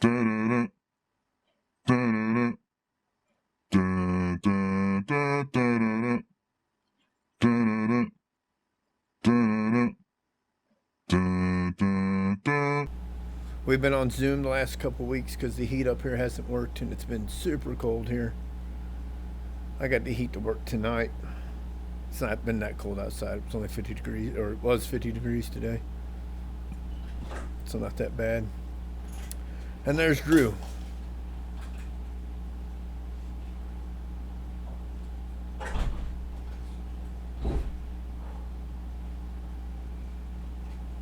We've been on Zoom the last couple weeks because the heat up here hasn't worked and it's been super cold here. I got the heat to work tonight. It's not been that cold outside. It's only 50 degrees, or it was 50 degrees today. So not that bad. And there's Drew.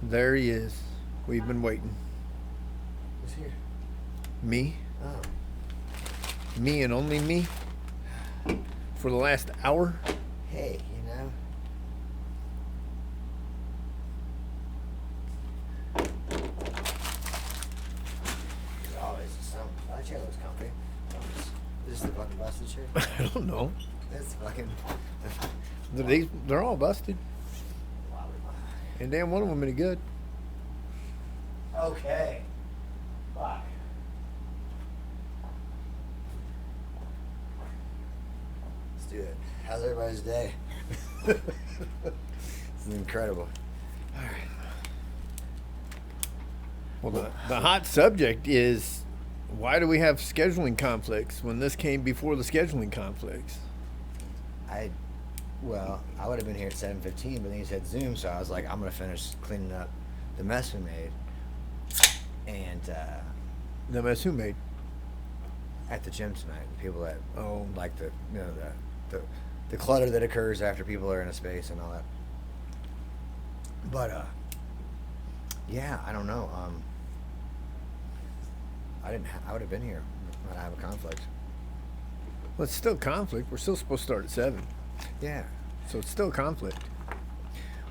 There he is. We've been waiting. Who's here? Me? Oh. Me and only me? For the last hour? Hey, you know. There's always some. That chair looks comfy. Is this the fucking busted chair? I don't know. That's fucking. They're all busted. And damn one of them any good. Okay. Fuck. Let's do it. How's everybody's day? This is incredible. All right. Well, the hot subject is, why do we have scheduling conflicts when this came before the scheduling conflicts? Well, I would have been here at 7:15, but then you said Zoom, so I was like, I'm gonna finish cleaning up the mess we made. And The mess who made? at the gym tonight, the people that Oh. like the clutter that occurs after people are in a space and all that. But yeah, I don't know. I would have been here, but I have a conflict. Well, it's still conflict. We're still supposed to start at 7. Yeah. So it's still conflict.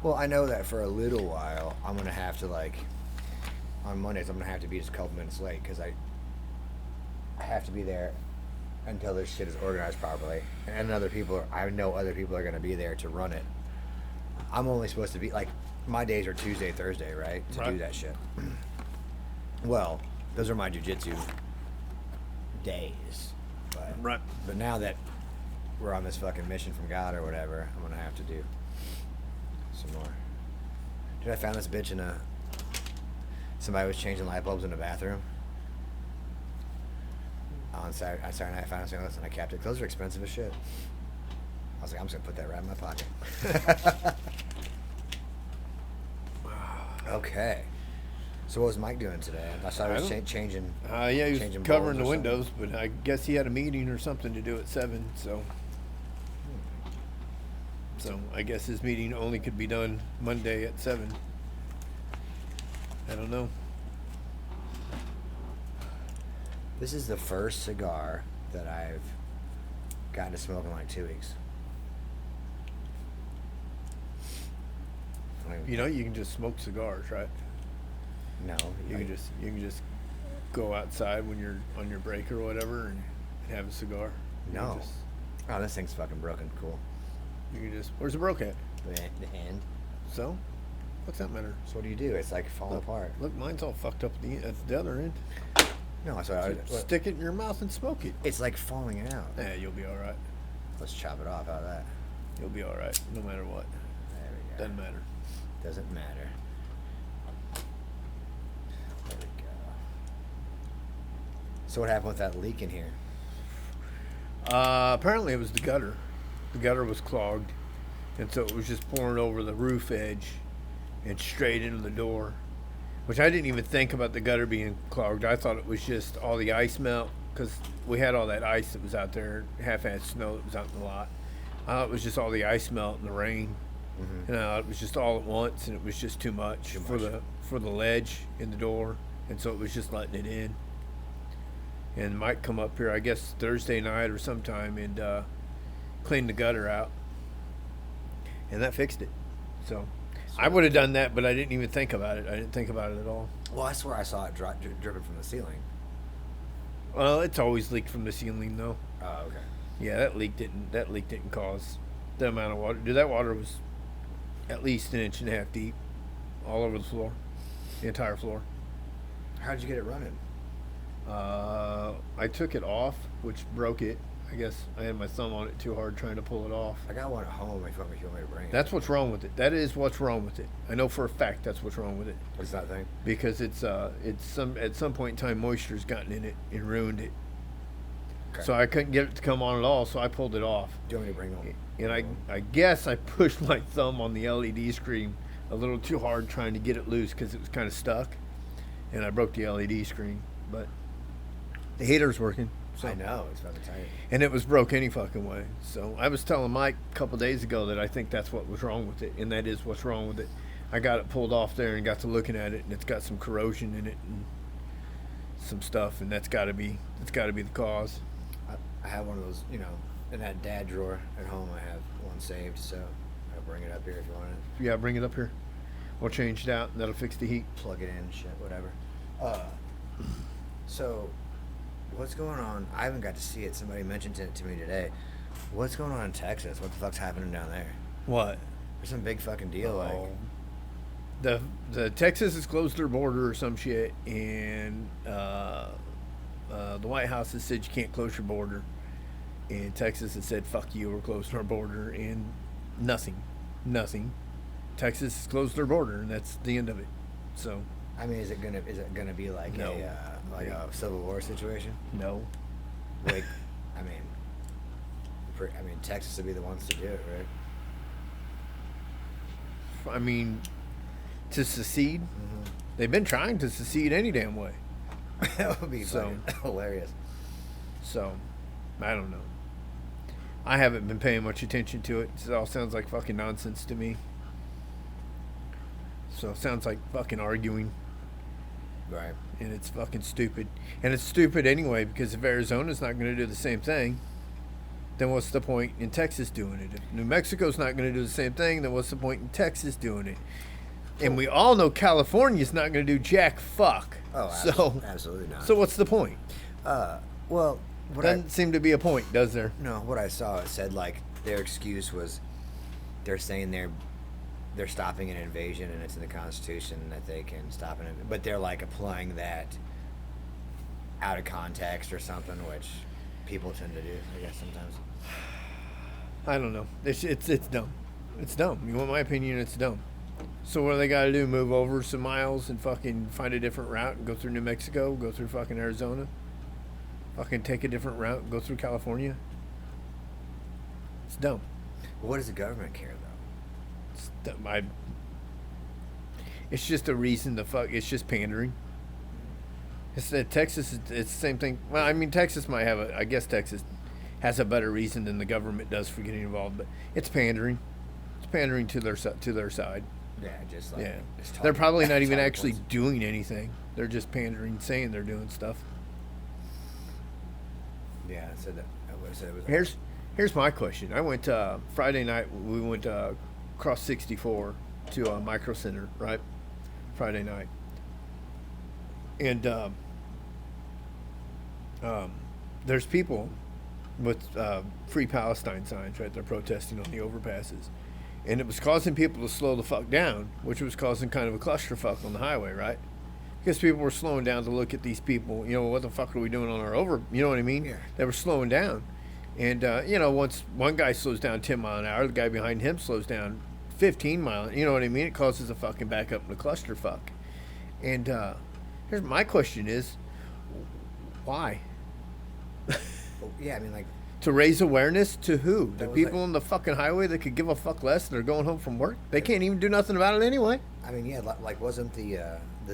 Well, I know that for a little while, I'm gonna have to on Mondays, I'm gonna have to be just a couple minutes late because I have to be there until this shit is organized properly, and I know other people are gonna be there to run it. I'm only supposed to be my days are Tuesday, Thursday, right, to do Right. that shit. Well, those are my jujitsu days, Right. but now that we're on this fucking mission from God or whatever, I'm gonna have to do some more. Dude, I found this bitch somebody was changing light bulbs in the bathroom on Saturday night. I found it, and I kept it. Those are expensive as shit. I was like, I'm just gonna put that right in my pocket. Okay. So what was Mike doing today? I saw he was changing. Yeah, he was changing covering bulbs the or windows, but I guess he had a meeting or something to do at 7. So I guess his meeting only could be done Monday at 7. I don't know. This is the first cigar that I've gotten to smoke in like 2 weeks. You know, you can just smoke cigars, right? No, You can just go outside when you're on your break or whatever and have a cigar. You No. can just, Oh, this thing's fucking broken. Cool. you can just. Where's the broke at? The end. So, what's that matter? So what do you do? It's like falling apart. Look, mine's all fucked up at the other end. No, Stick it in your mouth and smoke it. it's like falling out. Yeah, you'll be all right. Let's chop it off. How about that? You'll be all right, no matter what. There we go. Doesn't matter. Doesn't matter. There we go. So what happened with that leak in here? Apparently it was the gutter. The gutter was clogged, and so it was just pouring over the roof edge and straight into the door, which I didn't even think about the gutter being clogged. I thought it was just all the ice melt, because we had all that ice that was out there, half-ass snow that was out in the lot. I thought it was just all the ice melt and the rain. Mm-hmm. And it was just all at once, and it was just too much, for the ledge in the door, and so it was just letting it in. And Mike come up here, I guess Thursday night or sometime, and cleaned the gutter out, and that fixed it. So I would have done that, but I didn't even think about it. I didn't think about it at all. Well, I swear I saw it dripping from the ceiling. Well, it's always leaked from the ceiling, though. Oh, okay. Yeah, that leak didn't cause the amount of water. Dude, that water was at least 1.5 inches deep, all over the floor, the entire floor. How'd you get it running? I took it off, which broke it. I guess I had my thumb on it too hard trying to pull it off. I got one at home if you want me to bring it. That's what's wrong with it. That is what's wrong with it. I know for a fact that's what's wrong with it. What's that thing? Because it's at some point in time moisture's gotten in it and ruined it. Okay. So I couldn't get it to come on at all, so I pulled it off. Do you want me to bring them? And I guess I pushed my thumb on the LED screen a little too hard trying to get it loose because it was kind of stuck. And I broke the LED screen. But the heater's working. So. I know, it's fucking tight. And it was broke any fucking way. So I was telling Mike a couple days ago that I think that's what was wrong with it. And that is what's wrong with it. I got it pulled off there and got to looking at it. And it's got some corrosion in it and some stuff. And that's got to be the cause. I have one of those, in that dad drawer at home. I have one saved, so I'll bring it up here if you want it. Yeah, bring it up here. We'll change it out, and that'll fix the heat. Plug it in, shit, whatever. So, what's going on? I haven't got to see it. Somebody mentioned it to me today. What's going on in Texas? What the fuck's happening down there? What? There's some big fucking deal, The Texas has closed their border or some shit, and the White House has said you can't close your border. And Texas has said, fuck you, we're closing our border. And nothing. Texas has closed their border, and that's the end of it. So. I mean, is it gonna be like no. a Civil War situation? No. Like, I mean, Texas would be the ones to do it, right? I mean, to secede? Mm-hmm. They've been trying to secede any damn way. That would be hilarious. So, I don't know. I haven't been paying much attention to it. It all sounds like fucking nonsense to me. So, it sounds like fucking arguing. Right. And it's fucking stupid. And it's stupid anyway, because if Arizona's not going to do the same thing, then what's the point in Texas doing it? If New Mexico's not going to do the same thing, then what's the point in Texas doing it? And we all know California's not going to do jack fuck. Oh, absolutely not. So what's the point? Well, doesn't seem to be a point, does there? No, what I saw, it said like their excuse was they're saying they're stopping an invasion and it's in the Constitution that they can stop it, but they're like applying that out of context or something, which people tend to do, I guess, sometimes. I don't know. It's dumb. It's dumb. You want my opinion? It's dumb. So what do they got to do? Move over some miles and fucking find a different route and go through New Mexico, go through fucking Arizona, fucking take a different route and go through California? It's dumb. What does the government care, though? It's just a reason to fuck. It's just pandering. It's that Texas. It's the same thing. Well, I mean, Texas might have I guess Texas has a better reason than the government does for getting involved, but it's pandering. It's pandering to their side. Yeah, just like they're probably not even actually doing anything. They're just pandering, saying they're doing stuff. Yeah, I said that. It was Here's my question. I went Friday night. We went across 64 to a Micro Center, right? Friday night, and there's people with Free Palestine signs, right? They're protesting on the overpasses, and it was causing people to slow the fuck down, which was causing kind of a clusterfuck on the highway, right? Because people were slowing down to look at these people. What the fuck are we doing on our over? You know what I mean? Yeah. They were slowing down. And, once one guy slows down 10 mile an hour, the guy behind him slows down 15 mile. You know what I mean? It causes a fucking backup and a clusterfuck. And here's my question is, why? Well, yeah, I mean, like... To raise awareness to who? The people like, on the fucking highway that could give a fuck less and they're going home from work? They can't even do nothing about it anyway. I mean, yeah, like wasn't the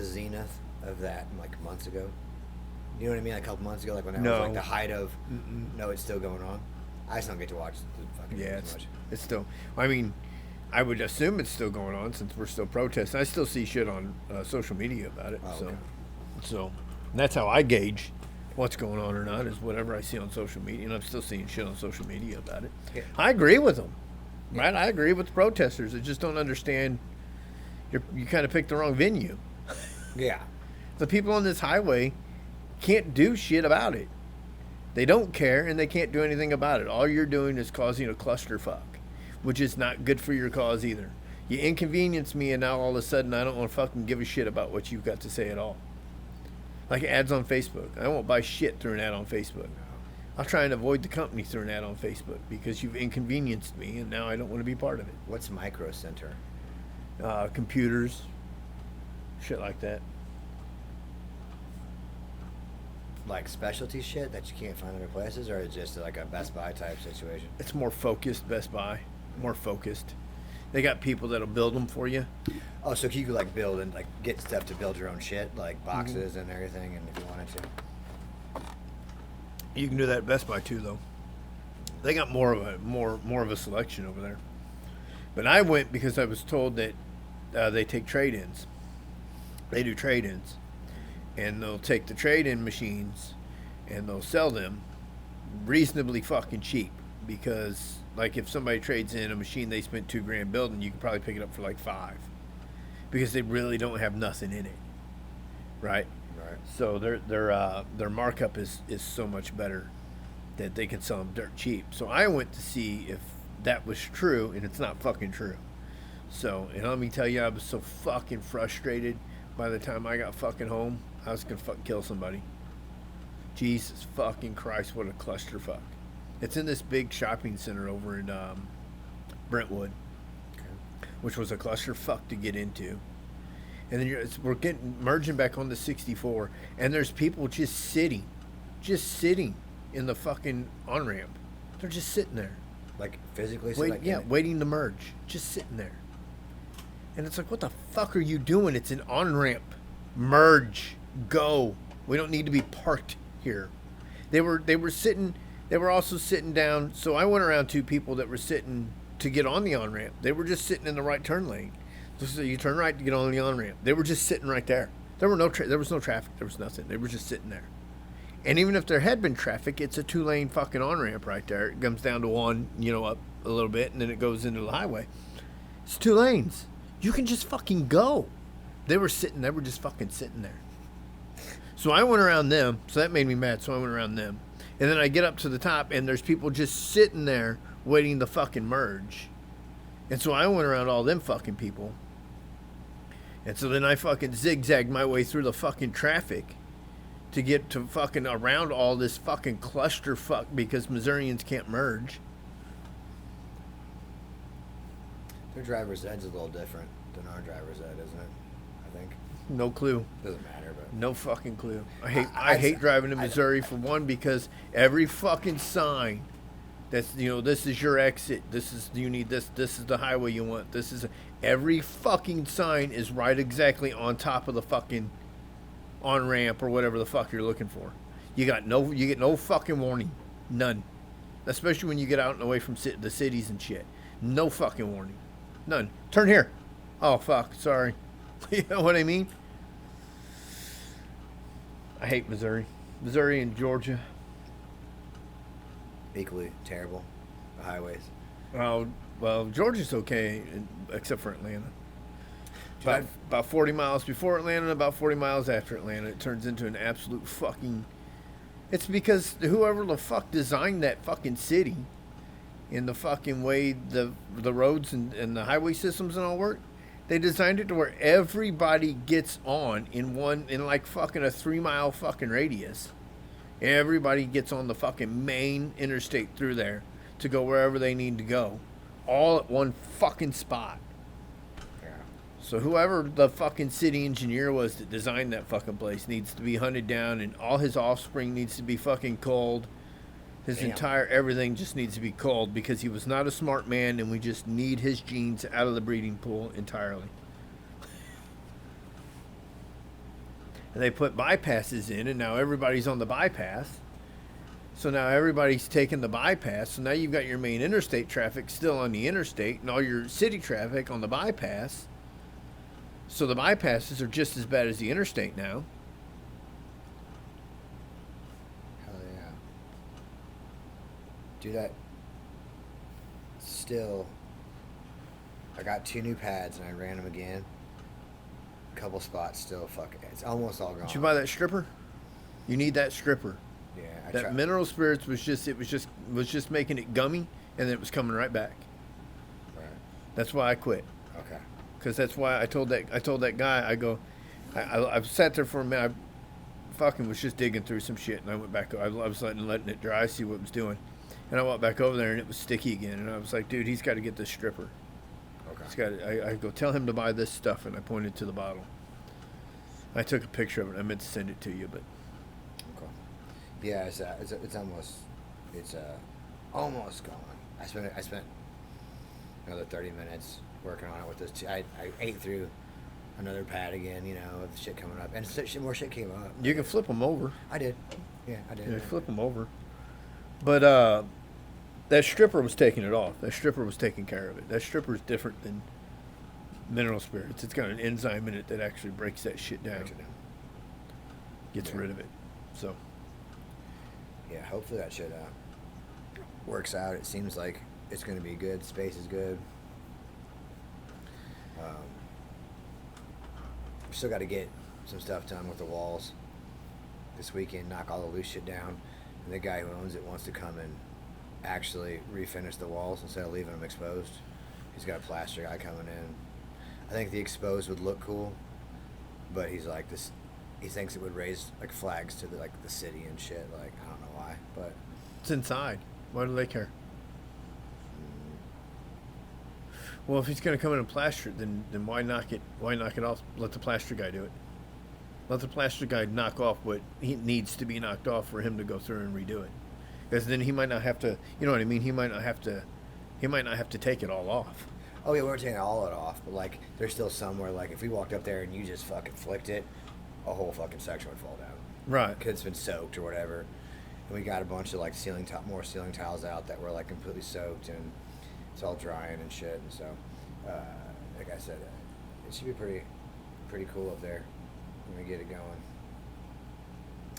zenith of that like months ago? You know what I mean? Like a couple months ago, like when that was like the height of. No, it's still going on. I just don't get to watch the fucking news much. It's still. I mean, I would assume it's still going on since we're still protesting. I still see shit on social media about it. Oh, okay. So that's how I gauge what's going on or not, is whatever I see on social media, and I'm still seeing shit on social media about it. Yeah. I agree with them, right? I agree with the protesters. I just don't understand. You kind of picked the wrong venue. Yeah. The people on this highway can't do shit about it. They don't care, and they can't do anything about it. All you're doing is causing a clusterfuck, which is not good for your cause either. You inconvenience me, and now all of a sudden I don't want to fucking give a shit about what you've got to say at all. Like ads on Facebook. I won't buy shit through an ad on Facebook. I'll try and avoid the company through an ad on Facebook because you've inconvenienced me and now I don't want to be part of it. What's Micro Center? Computers, shit like that. Like specialty shit that you can't find other places, or it's just like a Best Buy type situation? It's more focused, Best Buy. More focused. They got people that'll build them for you. Oh, so you could like build and like get stuff to build your own shit, like boxes and everything, and if you wanted to. You can do that at Best Buy too, though. They got more of a selection over there. But I went because I was told that they take trade-ins. They do trade-ins, and they'll take the trade-in machines and they'll sell them reasonably fucking cheap. Because like if somebody trades in a machine they spent $2,000 building, you can probably pick it up for like $5,000 because they really don't have nothing in it, right? Right. So their markup is so much better that they can sell them dirt cheap. So I went to see if that was true, and it's not fucking true. So, and let me tell you, I was so fucking frustrated by the time I got fucking home. I was gonna fucking kill somebody. Jesus fucking Christ, what a clusterfuck. It's in this big shopping center over in Brentwood, which was a clusterfuck to get into. And then we're getting merging back on the 64, and there's people just sitting in the fucking on-ramp. They're just sitting there. Like physically? Waiting to merge. Just sitting there. And it's like, what the fuck are you doing? It's an on-ramp. Merge. Go. We don't need to be parked here. They were sitting, they were also sitting down. So I went around two people that were sitting to get on the on-ramp. They were just sitting in the right turn lane. So you turn right to get on the on-ramp. They were just sitting right there. There was no traffic. There was nothing. They were just sitting there. And even if there had been traffic, it's a 2-lane fucking on-ramp right there. It comes down to one, up a little bit, and then it goes into the highway. It's 2 lanes. You can just fucking go. They were just fucking sitting there. So I went around them. So that made me mad. So I went around them. And then I get up to the top, and there's people just sitting there waiting to fucking merge. And so I went around all them fucking people. And so then I fucking zigzagged my way through the fucking traffic to get to fucking around all this fucking clusterfuck because Missourians can't merge. Their driver's ed's a little different than our driver's ed, isn't it? I think. No clue. Doesn't matter, but no fucking clue. I hate driving to Missouri for one because every fucking sign that's this is your exit. This is you need this. This is the highway you want. Every fucking sign is right exactly on top of the fucking on ramp or whatever the fuck you're looking for. You get no fucking warning, none. Especially when you get out and away from the cities and shit. No fucking warning, none. Turn here. Oh fuck, sorry. You know what I mean? I hate Missouri and Georgia. Equally terrible. The highways. Oh well, Georgia's okay except for Atlanta. About 40 miles before Atlanta and about 40 miles after Atlanta, it turns into an absolute fucking... It's because whoever the fuck designed that fucking city in the fucking way the roads and the highway systems and all work, they designed it to where everybody gets on in like fucking a 3-mile fucking radius. Everybody gets on the fucking main interstate through there to go wherever they need to go. All at one fucking spot. So whoever the fucking city engineer was that designed that fucking place needs to be hunted down, and all his offspring needs to be fucking culled. His entire everything just needs to be culled because he was not a smart man, and we just need his genes out of the breeding pool entirely. And they put bypasses in, and now everybody's on the bypass. So now everybody's taking the bypass. So now you've got your main interstate traffic still on the interstate, and all your city traffic on the bypass. So the bypasses are just as bad as the interstate now. Hell yeah. Do that. Still, I got 2 new pads and I ran them again. A couple spots still, fuck it. It's almost all gone. Did you buy that stripper? You need that stripper. Yeah, that mineral spirits was just making it gummy, and then it was coming right back. Right. That's why I quit. Okay. Because that's why I told that guy, I go, I've sat there for a minute. fucking was just digging through some shit, and I went back. I was letting it dry, see what it was doing, and I walked back over there, and it was sticky again. And I was like, dude, he's got to get this stripper. Okay. He's got. I go tell him to buy this stuff, and I pointed to the bottle. I took a picture of it. I meant to send it to you, but. Okay. Yeah, it's almost gone. I spent another 30 minutes working on it with this. I ate through another pad again, you know, of shit coming up, and more shit came up. You can flip them over. I did. Yeah, I did. Yeah, flip them over. But that stripper was taking it off. That stripper was taking care of it. That stripper is different than mineral spirits. It's got an enzyme in it that actually breaks that shit down. Gets rid of it. So. Yeah, hopefully that shit works out. It seems like it's going to be good. Space is good. We still got to get some stuff done with the walls this weekend, knock all the loose shit down, and the guy who owns it wants to come and actually refinish the walls instead of leaving them exposed. He's got a plaster guy coming in. I think the exposed would look cool, but he's like this. He thinks it would raise like flags to the city and shit. Like, I don't know why, but It's inside. Why do they care? Well, if he's going to come in and plaster it, then why knock it? Why knock it off? Let the plaster guy do it. Let the plaster guy knock off what he needs to be knocked off for him to go through and redo it. Because then he might not have to. You know what I mean? He might not have to. He might not have to take it all off. oh yeah, we're taking all it off, but like there's still somewhere like if we walked up there and you just fucking flicked it, a whole fucking section would fall down. Right. Because it's been soaked or whatever. And we got a bunch of like more ceiling tiles out that were like completely soaked, and it's all drying and shit. And so, like I said, it should be pretty cool up there when we get it going.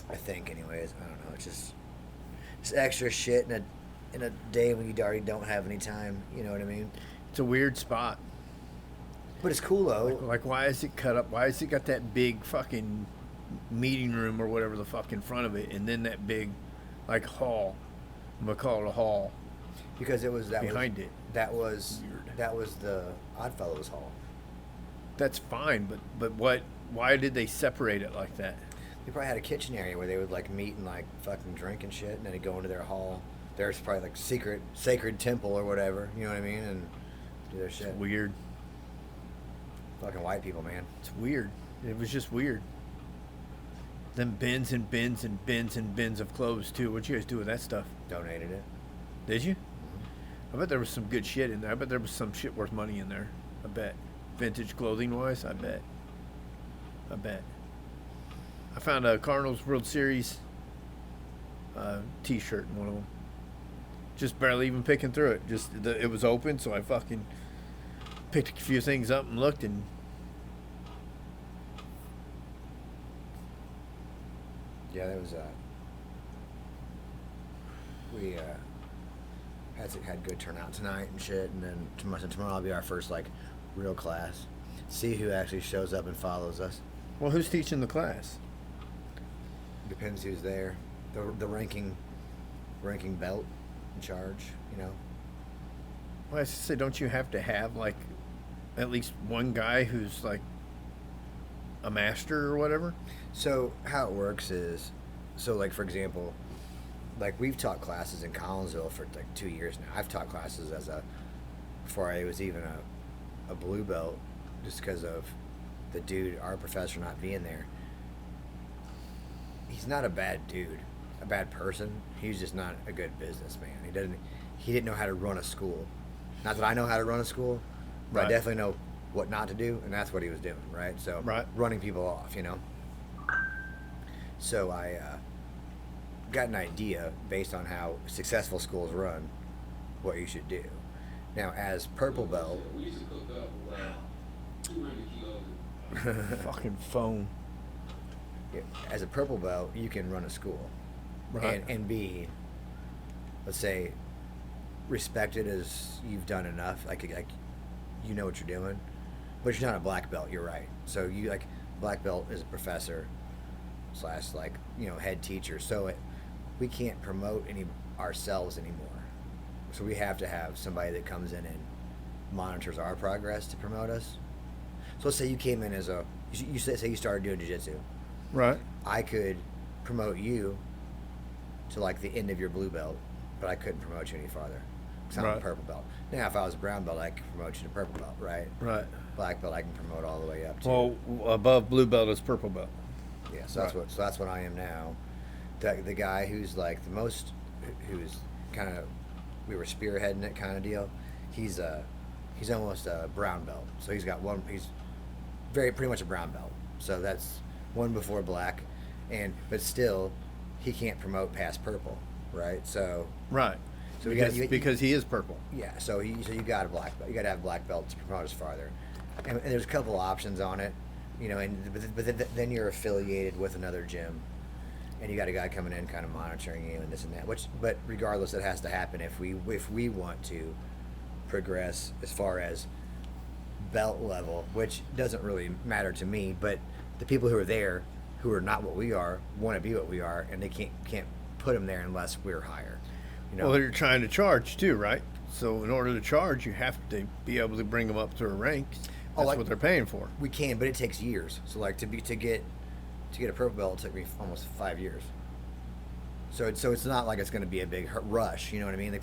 I think, anyways. I don't know. It's just extra shit in a day when you already don't have any time. You know what I mean? It's a weird spot. But it's cool though. Like why is it cut up? Why has it got that big fucking meeting room or whatever the fuck in front of it, and then that big like hall? I'm gonna call it a hall. Because it was behind it. That was Weird. That was the Oddfellows Hall. That's fine, but what? Why did they separate it like that? They probably had a kitchen area where they would like meet and like fucking drink and shit, and then they'd go into their hall. There's probably like sacred temple or whatever. You know what I mean? And do their shit. It's weird. Fucking white people, man. It's weird. It was just weird. Them bins and bins and bins and bins of clothes too. What'd you guys do with that stuff? Donated it. Did you? I bet there was some good shit in there. I bet there was some shit worth money in there. I bet. Vintage clothing wise, I bet. I found a Cardinals World Series T-shirt in one of them. Just barely even picking through it. It was open, so I fucking picked a few things up and looked, and Yeah, that was we had good turnout tonight and shit, and then tomorrow will be our first like real class. See who actually shows up and follows us. well, who's teaching the class? Depends who's there. The ranking belt in charge, you know. Well, I say, don't you have to have like at least one guy who's like a master or whatever? So how it works is, like for example, like we've taught classes in Collinsville for like 2 years now. I've taught classes before I was even a blue belt, just because of the dude, our professor, not being there. He's not a bad dude, a bad person. He's just not a good businessman. He didn't know how to run a school. Not that I know how to run a school, but Right. I definitely know what not to do, and that's what he was doing, right? So Right. running people off, you know. So I got an idea based on how successful schools run, what you should do. Now, as purple belt, Fucking phone. as a purple belt, you can run a school, Right. and be, let's say, respected as you've done enough, like you know what you're doing, but you're not a black belt. You're right. So you like black belt is a professor / like head teacher. So we can't promote ourselves anymore. So we have to have somebody that comes in and monitors our progress to promote us. So let's say you came in as say you started doing jiu-jitsu. Right. I could promote you to like the end of your blue belt, but I couldn't promote you any farther because I'm a Right. purple belt. Now, if I was a brown belt, I could promote you to purple belt, right? Right. Black belt, I can promote all the way up to. Well, above blue belt is purple belt. Yeah, so that's what I am now. The guy who's like the most, who's kind of, we were spearheading it kind of deal. He's almost a brown belt. So he's got one. He's pretty much a brown belt. So that's one before black, but still, he can't promote past purple, right? So Right. So because he is purple. yeah. So you got a black belt. You got to have black belt to promote us farther, and there's a couple options on it, you know. Then you're affiliated with another gym, and you got a guy coming in kind of monitoring you and this and that. But regardless, it has to happen if we want to progress as far as belt level, which doesn't really matter to me. But the people who are there, who are not what we are, want to be what we are, and they can't put them there unless we're higher. You know? Well, you're trying to charge too, right? So in order to charge, you have to be able to bring them up to a rank. That's what they're paying for. We can, but it takes years. So like to get a purple belt, it took me almost 5 years. So it's not like it's going to be a big rush. You know what I mean?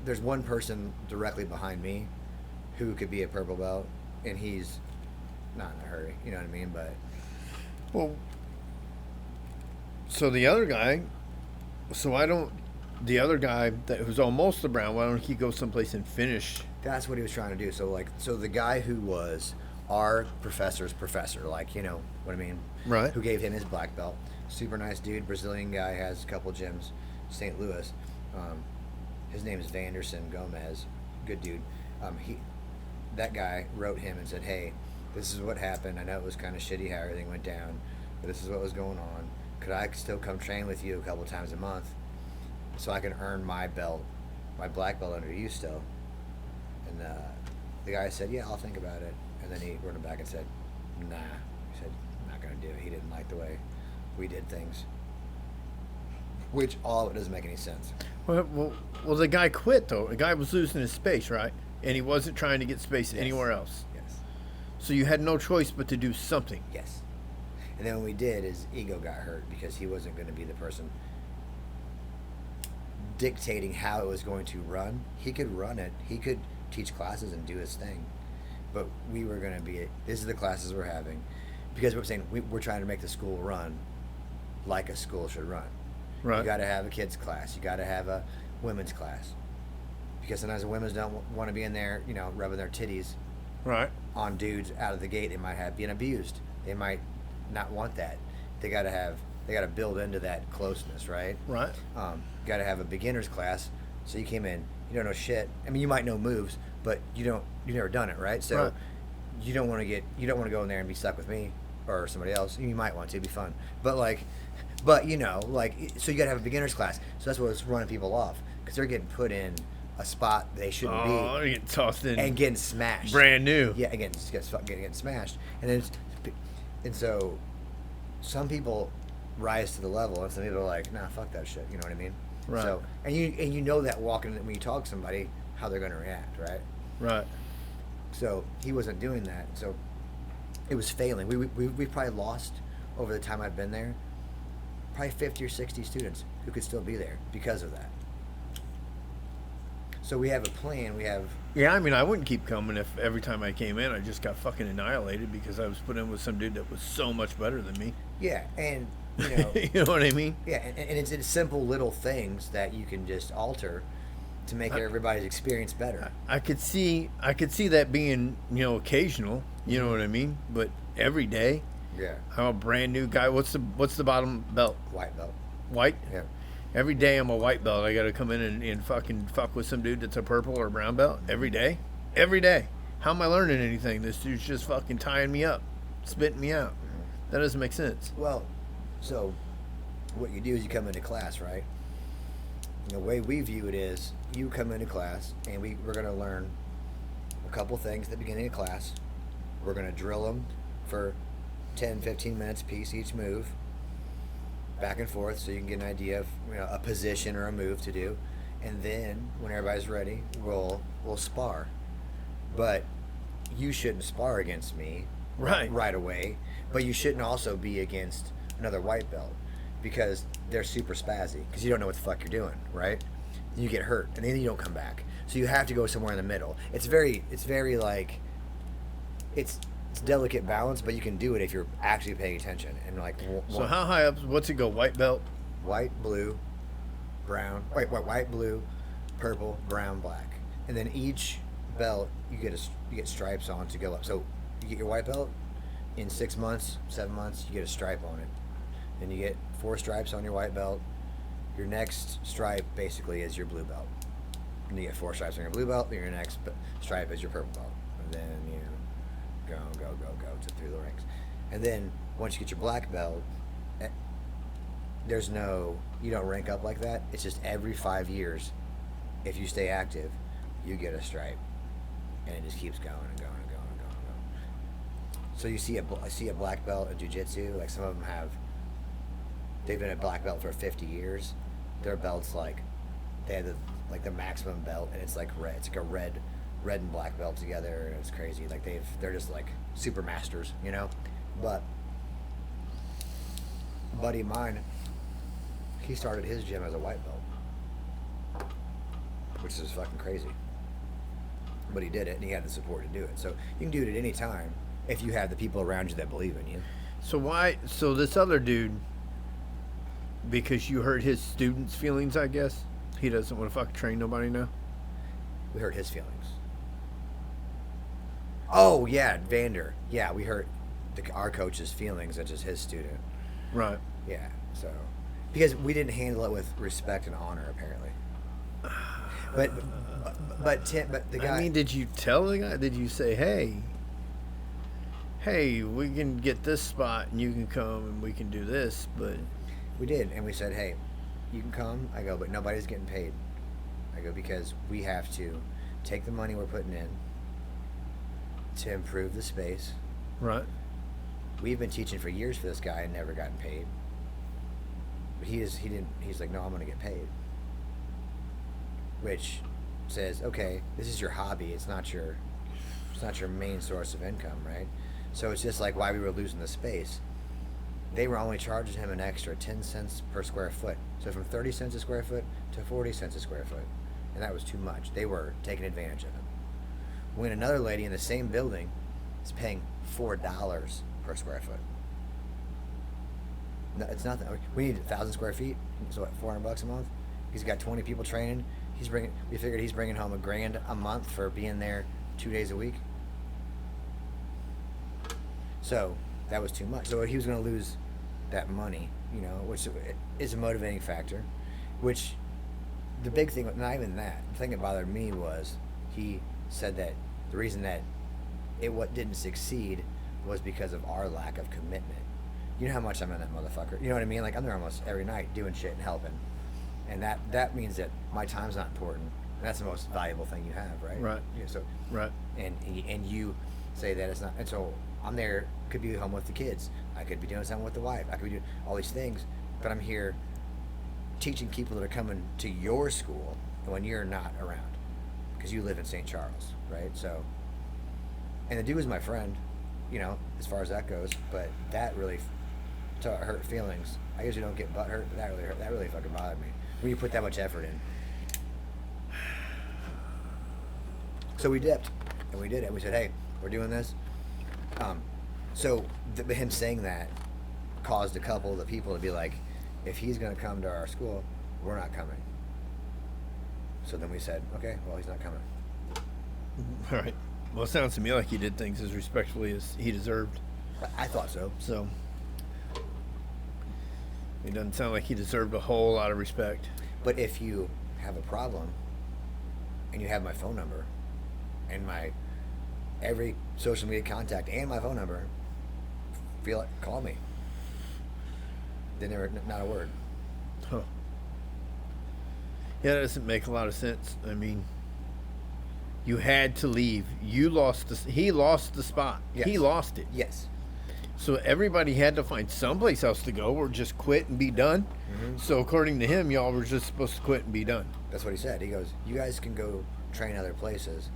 There's one person directly behind me who could be a purple belt, and he's not in a hurry. You know what I mean? But Well, so the other guy, the other guy that who's almost the brown, why don't he go someplace and finish? that's what he was trying to do. So the guy who was our professor's professor, like, you know what I mean? Right. Who gave him his black belt. Super nice dude, Brazilian guy, has a couple gyms, St. Louis. His name is Vanderson Gomez. Good dude. That guy wrote him and said, hey, this is what happened. I know it was kind of shitty how everything went down, but this is what was going on. Could I still come train with you a couple times a month so I can earn my belt, my black belt under you still? And the guy said, yeah, I'll think about it. And then he wrote him back and said, nah. He said, I'm not going to do it. He didn't like the way we did things. Which all of it doesn't make any sense. Well, the guy quit though. The guy was losing his space, right? And he wasn't trying to get space anywhere else. Yes. So you had no choice but to do something. Yes. And then when we did, his ego got hurt because he wasn't going to be the person dictating how it was going to run. He could run it. He could teach classes and do his thing. But we were going to be, this is the classes we're having. Because we're saying we're trying to make the school run like a school should run. Right. You got to have a kids class. You got to have a women's class. Because sometimes the women's don't want to be in there, you know, rubbing their titties Right. on dudes out of the gate. They might have been abused. They might not want that. They got to build into that closeness, right? Right. Got to have a beginner's class. So you came in, you don't know shit. I mean, you might know moves, but you've never done it, right? So Right. you don't want to go in there and be stuck with me or somebody else. You might want to, it'd be fun. But you know, so you got to have a beginner's class. So that's what's running people off, because they're getting put in a spot they shouldn't be. Oh, they're getting tossed in. And getting smashed. Brand new. Yeah, again, just getting smashed. And so some people rise to the level, and some people are like, nah, fuck that shit. You know what I mean? Right. So, and you know that walking when you talk to somebody, how they're going to react, right? Right. So he wasn't doing that. So it was failing. We probably lost, over the time I've been there, probably 50 or 60 students who could still be there because of that. So we have a plan. Yeah, I mean, I wouldn't keep coming if every time I came in I just got fucking annihilated because I was put in with some dude that was so much better than me. Yeah, and you know, You know what I mean? yeah, and it's simple little things that you can just alter to make everybody's experience better. I could see that being, you know, occasional. You know what I mean? But every day, Yeah, I'm a brand new guy. What's the bottom belt? white belt. White. Yeah, Every day I'm a white belt. I got to come in and fucking fuck with some dude that's a purple or a brown belt every day. Every day. How am I learning anything? This dude's just fucking tying me up, spitting me out. That doesn't make sense. well, so what you do is you come into class, right? And the way we view it is, you come into class, and we're going to learn a couple things at the beginning of class. We're going to drill them for 10, 15 minutes piece, each move, back and forth, so you can get an idea of, you know, a position or a move to do. And then when everybody's ready, we'll spar. But you shouldn't spar against me Right. right away. But you shouldn't also be against another white belt because they're super spazzy because you don't know what the fuck you're doing, right? You get hurt and then you don't come back, so you have to go somewhere in the middle. It's very like it's delicate balance, but you can do it if you're actually paying attention and like. So how high up? What's it go? White belt? White, blue, brown. White, blue, purple, brown, black, and then each belt you get stripes on to go up. So you get your white belt in 6 months, 7 months, you get a stripe on it. Then you get 4 stripes on your white belt. Your next stripe basically is your blue belt. And you get 4 stripes on your blue belt. Then your next stripe is your purple belt. And then you go to through the ranks. And then once you get your black belt, you don't rank up like that. It's just every 5 years, if you stay active, you get a stripe, and it just keeps going and going and going and going and going. So I see a black belt in jiu-jitsu. Like some of them they've been a black belt for 50 years. Their belts they have the maximum belt, and it's like red. It's like a red and black belt together, and it's crazy. Like they're just like super masters, you know. But a buddy of mine, he started his gym as a white belt, which is fucking crazy. But he did it, and he had the support to do it. So you can do it at any time if you have the people around you that believe in you. So this other dude, because you hurt his students' feelings, I guess he doesn't want to fucking train nobody now. We hurt his feelings. Oh yeah, Vander. Yeah, we hurt our coach's feelings, such as his student. Right. Yeah. So because we didn't handle it with respect and honor, apparently. But the guy. I mean, did you tell the guy? Did you say, hey, we can get this spot and you can come and we can do this? But we did, and we said, hey, you can come. I go, but nobody's getting paid. I go, because we have to take the money we're putting in to improve the space. Right. We've been teaching for years for this guy and never gotten paid. But he's like, no, I'm going to get paid. Which says, okay, this is your hobby. It's not your main source of income, right? So it's just like why we were losing the space. They were only charging him an extra 10 cents per square foot. So from 30 cents a square foot to 40 cents a square foot. And that was too much. They were taking advantage of him. When another lady in the same building is paying $4 per square foot. No, it's nothing. We need 1,000 square feet. So what, $400 a month? He's got 20 people training. We figured he's bringing home $1,000 a month for being there 2 days a week. So that was too much. So he was going to lose that money, you know, which is a motivating factor. Which the big thing, not even that. The thing that bothered me was he said that the reason that it didn't succeed was because of our lack of commitment. You know how much I'm in that motherfucker. You know what I mean? Like I'm there almost every night doing shit and helping. And that means that my time's not important. And that's the most valuable thing you have, right? Right. Yeah, so right. And you say that it's not. And so I'm there. Could be home with the kids. I could be doing something with the wife. I could be doing all these things. But I'm here teaching people that are coming to your school when you're not around, because you live in St. Charles, right? So, and the dude was my friend, you know, as far as that goes. But that really hurt feelings. I usually don't get butt hurt, but that really hurt. That really fucking bothered me when you put that much effort in. So we dipped, and we did it. We said, hey, we're doing this. So him saying that caused a couple of the people to be like, if he's going to come to our school, we're not coming. So then we said, okay, well, he's not coming. All right. Well, it sounds to me like he did things as respectfully as he deserved. I thought so. So it doesn't sound like he deserved a whole lot of respect. But if you have a problem and you have my phone number and my every social media contact and my phone number, call me. Then there were not a word. Huh. Yeah, that doesn't make a lot of sense. I mean, you had to leave. He lost the spot. Yes. He lost it. Yes. So everybody had to find someplace else to go or just quit and be done. Mm-hmm. So according to him, y'all were just supposed to quit and be done. That's what he said. He goes, you guys can go train other places,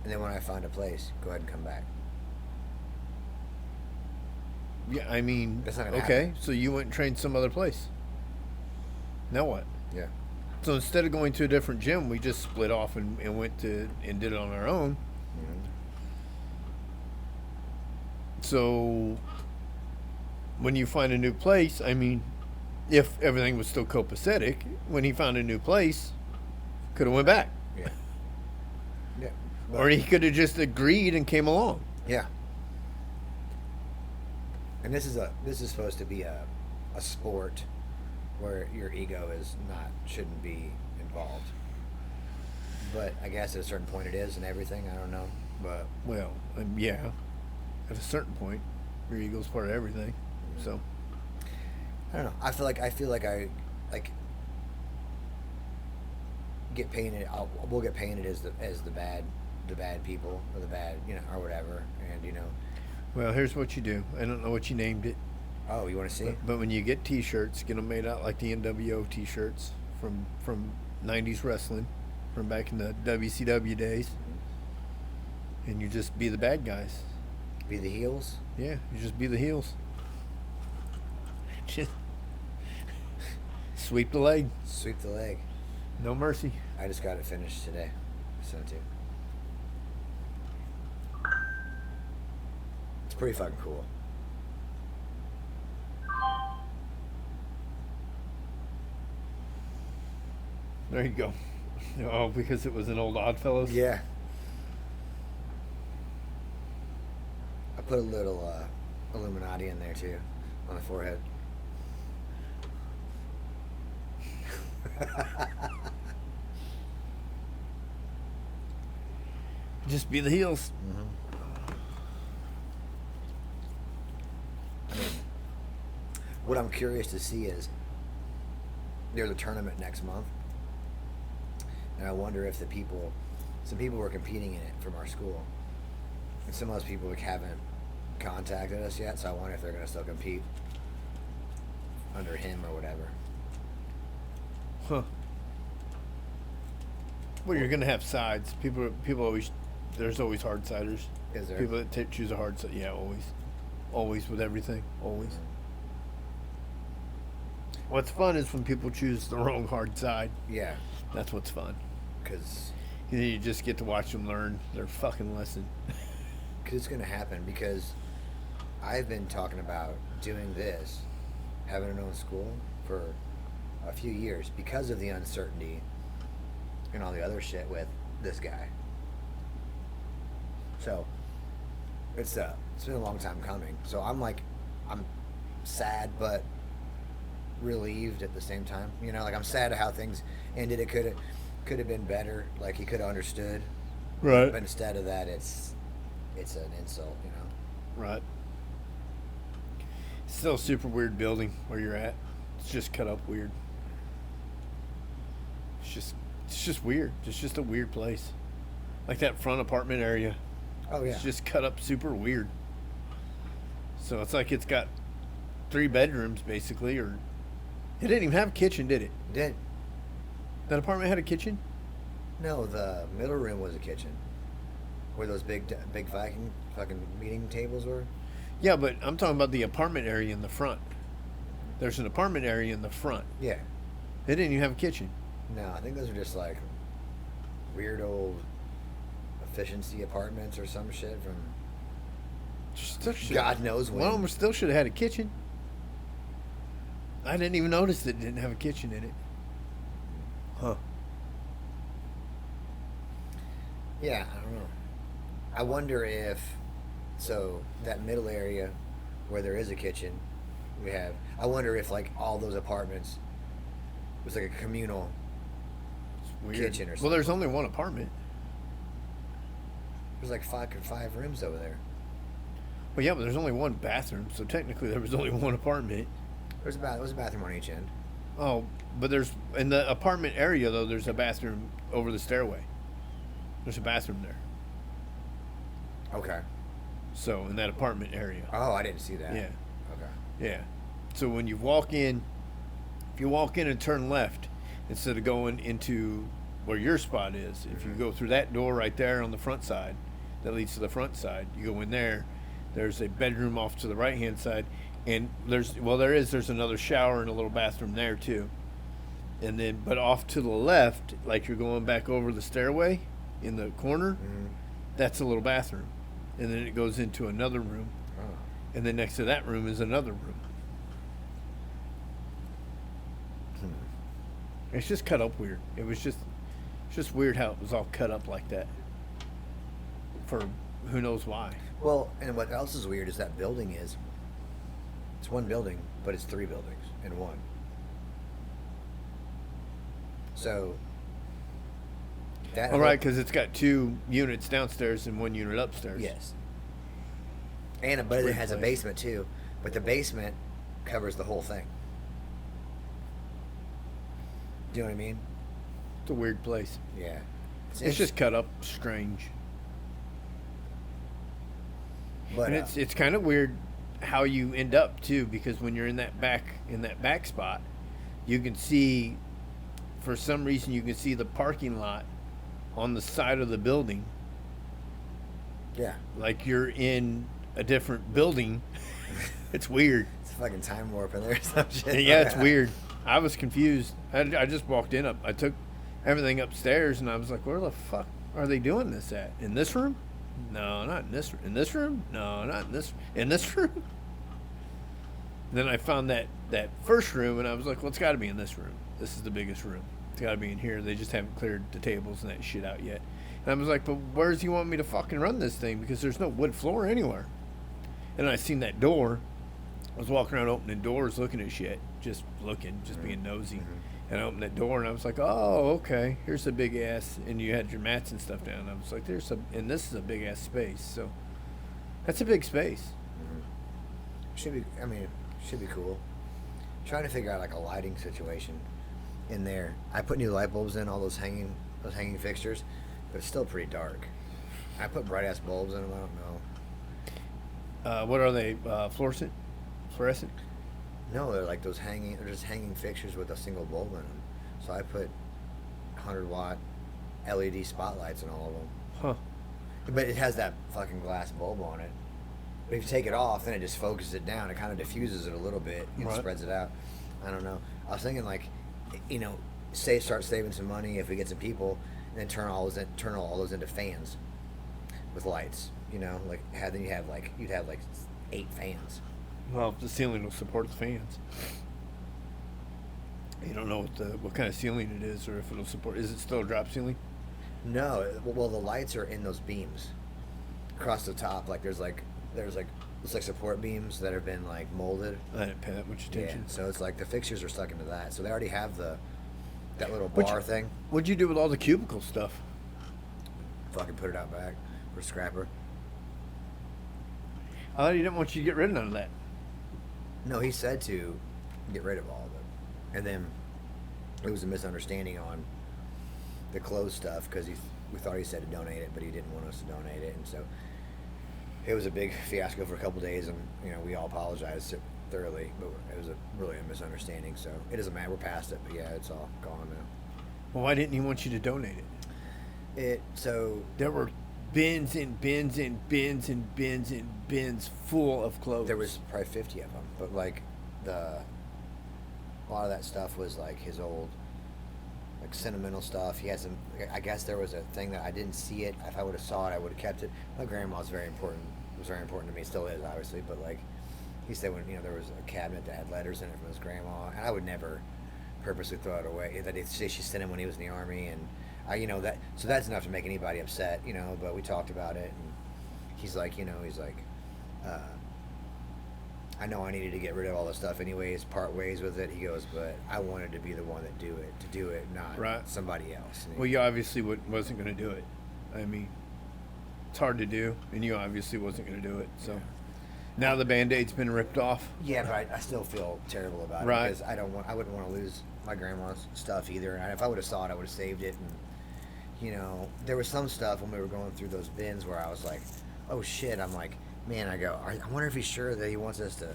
and then when I find a place, go ahead and come back. Yeah, I mean, That's not gonna okay, happen. so you went and trained some other place. Now what? Yeah. So instead of going to a different gym, we just split off and went to and did it on our own. Mhm. So when you find a new place, I mean, if everything was still copacetic, when he found a new place, could have went back, Yeah. Yeah. or he could have just agreed and came along. Yeah. And this is supposed to be a sport where your ego shouldn't be involved. But I guess at a certain point it is, and everything. I don't know, but Well, yeah, at a certain point, your ego's part of everything. So I don't know. I feel like I get painted. We'll get painted as the bad people, or the bad, or whatever. And well, here's what you do. I don't know what you named it, oh, you want to see? but when you get T-shirts, get them made out like the NWO T-shirts from '90s wrestling, from back in the WCW days, and you just be the bad guys. Be the heels. Yeah, you just be the heels. Just sweep the leg, Sweep the leg. no mercy. I just got it finished today. Sent to you. It's pretty fucking cool. There you go. Oh, because it was an old Oddfellows. Yeah. I put a little Illuminati in there too, on the forehead. Just be the heels. What I'm curious to see is there's a tournament next month, and I wonder if some people were competing in it from our school, and some of those people haven't contacted us yet. So I wonder if they're going to still compete under him or whatever. Huh. Well, you're gonna have sides. People always. There's always hard siders. Is there? People that choose a hard side. Yeah, always with everything. Always. What's fun is when people choose the wrong hard side. Yeah, That's what's fun. because You just get to watch them learn their fucking lesson. it's going to happen. Because I've been talking about doing this, having an own school for a few years because of the uncertainty and all the other shit with this guy. So it's been a long time coming. So I'm sad but relieved at the same time. Like I'm sad at how things ended. It could have been better. Like he could have understood. Right. But instead of that, it's an insult. Right. Still a super weird building where you're at. It's just cut up weird. It's just weird. It's just a weird place. Like that front apartment area. Oh yeah. It's just cut up super weird. So it's like it's got 3 bedrooms basically, or it didn't even have a kitchen, did it? Did That apartment had a kitchen? no, the middle room was a kitchen, where those big Viking fucking meeting tables were. Yeah, but I'm talking about the apartment area in the front. There's an apartment area in the front. Yeah. It didn't even have a kitchen. No, I think those are just like weird old efficiency apartments or some shit from God knows when. One of them still should have had a kitchen. I didn't even notice that it didn't have a kitchen in it. Huh. Yeah, I don't know. I wonder if that middle area where there is a kitchen, I wonder if like all those apartments was like a communal Weird. kitchen or something. Well, there's only one apartment. There's like five rooms over there. Well, yeah, but there's only one bathroom, so technically there was only one apartment. There was a bathroom on each end. Oh, but there's in the apartment area though. There's a bathroom over the stairway. There's a bathroom there. Okay. So in that apartment area. Oh, I didn't see that. Yeah. Okay. Yeah. So when you walk in, if you walk in and turn left, instead of going into where your spot is, if you go through that door right there on the front side, that leads to the front side, you go in there, There's a bedroom off to the right hand side, and there's another shower and a little bathroom there too. And then, but off to the left, like you're going back over the stairway in the corner, that's a little bathroom, and then it goes into another room, and then next to that room is another room. It's just cut up weird. It's just weird how it was all cut up like that. For who knows why. Well, and what else is weird is that building is. It's one building, but it's 3 buildings in one. So. All right, because it's got 2 units downstairs and 1 unit upstairs. Yes. But it has a basement too, but the basement covers the whole thing. Do you know what I mean? It's a weird place. Yeah. It's just cut up strange. But and it's kind of weird how you end up too, because when you're in that back spot, you can see, for some reason, you can see the parking lot on the side of the building. Yeah. Like you're in a different building. It's weird. It's a fucking time warp in there or some shit. Yeah, it's weird. I was confused. I just walked in. I took everything upstairs, and I was like, where the fuck are they doing this at? In this room? No, not in this room. In this room? No, not in this. In this room? And then I found that first room, and I was like, well, it's got to be in this room. This is the biggest room. It's got to be in here. They just haven't cleared the tables and that shit out yet. And I was like, but where's he want me to fucking run this thing? Because there's no wood floor anywhere. And I seen that door. I was walking around opening doors, looking at shit, just being nosy. And I opened that door, and I was like, oh, okay, here's a big ass, and you had your mats and stuff down. I was like, and this is a big ass space, so that's a big space. Should be cool. Trying to figure out like a lighting situation in there. I put new light bulbs in, all those hanging fixtures, but it's still pretty dark. I put bright ass bulbs in them. I don't know. What are they? Fluorescent? No, they're like those they're just hanging fixtures with a single bulb in them. So I put 100-watt LED spotlights in all of them. Huh. But it has that fucking glass bulb on it. But if you take it off, then it just focuses it down. It kind of diffuses it a little bit and spreads it out. I don't know. I was thinking like, start saving some money if we get some people, and then turn all those into fans with lights. You'd have 8 fans. Well, the ceiling will support the fans. You don't know what kind of ceiling it is, or if it'll support. Is it still a drop ceiling? No. Well, the lights are in those beams across the top. Like there's support beams that have been like molded. I didn't pay that much attention. Yeah, so it's like the fixtures are stuck into that. So they already have that little bar thing. What'd you do with all the cubicle stuff? Fucking put it out back for scrapper. I thought he didn't want you to get rid of none of that. No, he said to get rid of all of it, and then it was a misunderstanding on the clothes stuff because we thought he said to donate it, but he didn't want us to donate it, and so it was a big fiasco for a couple days, and we all apologized thoroughly, but it was really a misunderstanding. So it doesn't matter, we're past it, but yeah, it's all gone now. Well, why didn't he want you to donate it? There were bins and bins and bins and bins and bins full of clothes. There was probably 50 of them, but like a lot of that stuff was like his old like sentimental stuff. He had some. I guess there was a thing that I didn't see it. If I would have saw it, I would have kept it. My grandma's very important. It was very important to me. Still is, obviously. But like he said, when there was a cabinet that had letters in it from his grandma, and I would never purposely throw it away. That she sent him when he was in the army, and that. So that's enough to make anybody upset, But we talked about it, and he's like, I know I needed to get rid of all the stuff anyways, part ways with it. He goes, but I wanted to be the one to do it, not somebody else. Well, you obviously wasn't going to do it. I mean, it's hard to do, and you obviously wasn't going to do it. So now the Band-Aid's been ripped off. Yeah, but I still feel terrible about it because I wouldn't want to lose my grandma's stuff either. And if I would have saw it, I would have saved it. And there was some stuff when we were going through those bins where I was like, oh shit. I'm like, man, I wonder if he's sure that he wants us to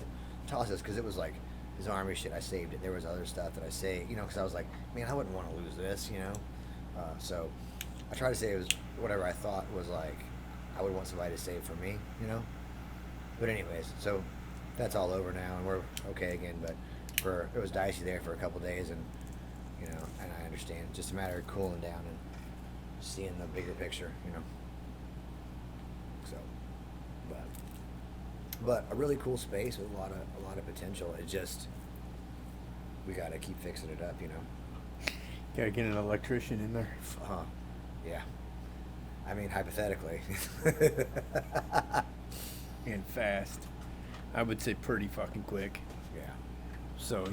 toss this, because it was like his army shit. I saved it. There was other stuff that I saved, because I was like, man, I wouldn't want to lose this, So I tried to say it was whatever I thought was like I would want somebody to save for me, But anyways, so that's all over now, and we're okay again. But it was dicey there for a couple days, and and I understand. It's just a matter of cooling down and seeing the bigger picture, So, but a really cool space with a lot of potential. It just we gotta keep fixing it up, Gotta get an electrician in there. Yeah. I mean, hypothetically. And fast. I would say pretty fucking quick. Yeah. So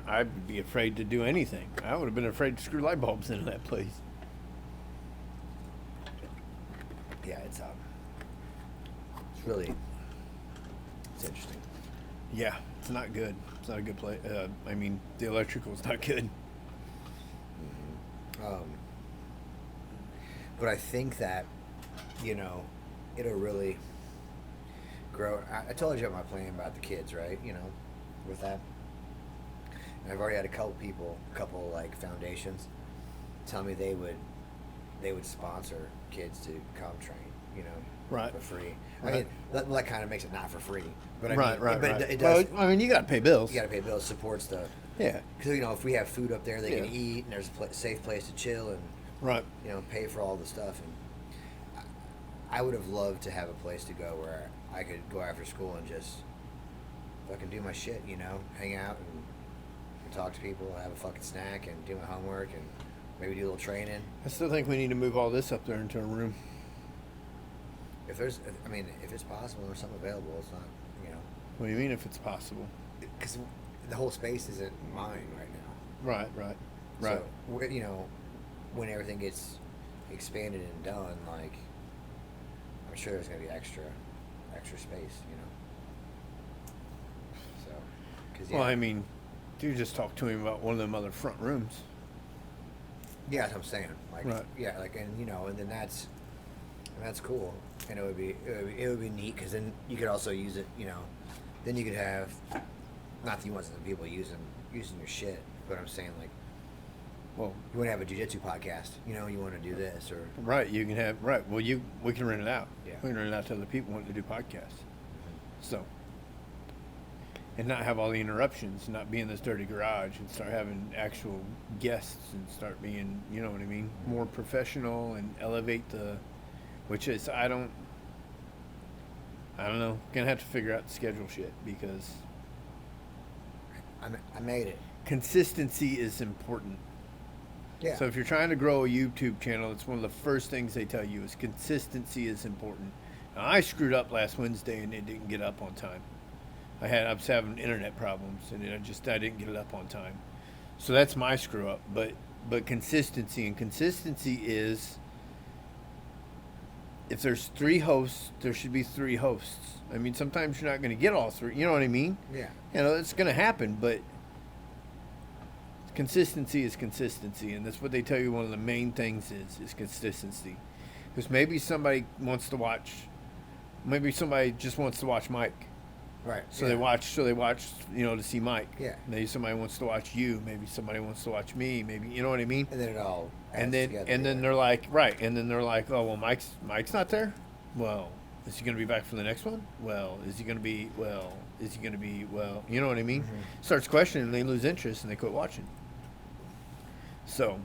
I'd be afraid to do anything. I would have been afraid to screw light bulbs into that place. Yeah, it's interesting. Yeah, it's not good. It's not a good place. I mean, the electrical's not good. But I think that, it'll really grow. I told you about my plan about the kids, right? With that. And I've already had a couple like foundations tell me they would sponsor kids to come train, Right. for free. Right. I mean, that kind of makes it not for free. But Right. It does. Well, I mean, you got to pay bills. You got to pay bills. Supports the. Yeah. Because if we have food up there, they can Yeah. eat, and there's a safe place to chill, and Right. pay for all the stuff. And I would have loved to have a place to go where I could go after school and just fucking do my shit, hang out and talk to people, have a fucking snack, and do my homework, and maybe do a little training. I still think we need to move all this up there into a room. If it's possible, there's something available. It's not, What do you mean if it's possible? because the whole space isn't mine right now. Right. So, when everything gets expanded and done, like, I'm sure there's going to be extra space, So, cause, Well, I mean, you just talk to him about one of them other front rooms. yeah, that's what I'm saying. Like, Right. yeah, like, and then that's cool, and it would be neat because then you could also use it, then you could have, not that you want some people using your shit, but I'm saying, like, Well, you want to have a jiu-jitsu podcast, you want to do this, or right, you can have, right, well, we can rent it out. Yeah. We can rent it out to other people wanting to do podcasts. So, and not have all the interruptions, not be in this dirty garage, and start having actual guests and start being, you know what I mean, more professional and elevate which is, I don't know, gonna have to figure out the schedule shit because I made it. consistency is important. Yeah. So if you're trying to grow a YouTube channel, it's one of the first things they tell you is consistency is important. Now, I screwed up last Wednesday and it didn't get up on time. I was having internet problems and I didn't get it up on time. So that's my screw up. But consistency is, if there's 3 hosts, there should be 3 hosts. I mean, sometimes you're not going to get all 3. You know what I mean? Yeah. It's going to happen, but consistency is consistency, and that's what they tell you. One of the main things is consistency, because maybe somebody just wants to watch Mike, Right. so they watch to see Mike. Yeah. Maybe somebody wants to watch you. Maybe somebody wants to watch me. Maybe, you know what I mean. And then it all adds And then together. they're like, right, and then they're like, oh well, Mike's not there. Well, is he going to be back for the next one? Well, is he going to be? Well, you know what I mean? Mm-hmm. Starts questioning, and they lose interest, and they quit watching. So,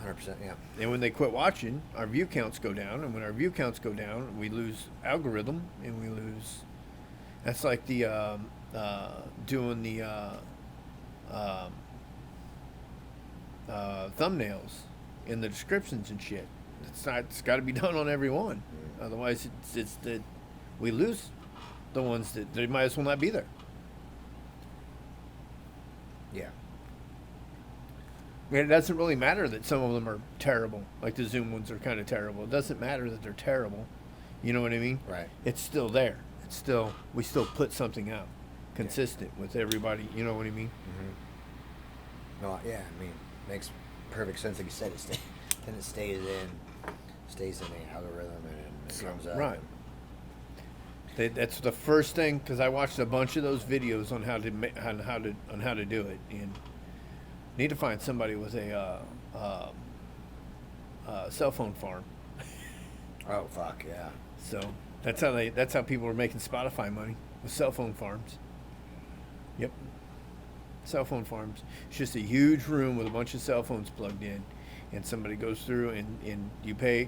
100%, yeah. and when they quit watching, our view counts go down, and when our view counts go down, we lose algorithm, and we lose. That's like the doing the thumbnails in the descriptions and shit. It's got to be done on every one. Otherwise, it's that we lose the ones that they might as well not be there. Yeah. I mean, it doesn't really matter that some of them are terrible. Like the Zoom ones are kind of terrible. It doesn't matter that they're terrible. You know what I mean? Right. It's still there. We still put something out, consistent with everybody. You know what I mean? Mm-hmm. No, yeah, I mean, makes perfect sense. Like you said, then it stays in the algorithm and it comes up. Right. That's the first thing, because I watched a bunch of those videos on how to do it, and need to find somebody with a cell phone farm. Oh fuck yeah. So That's how people are making Spotify money with cell phone farms. Yep. Cell phone farms. It's just a huge room with a bunch of cell phones plugged in, and somebody goes through and you pay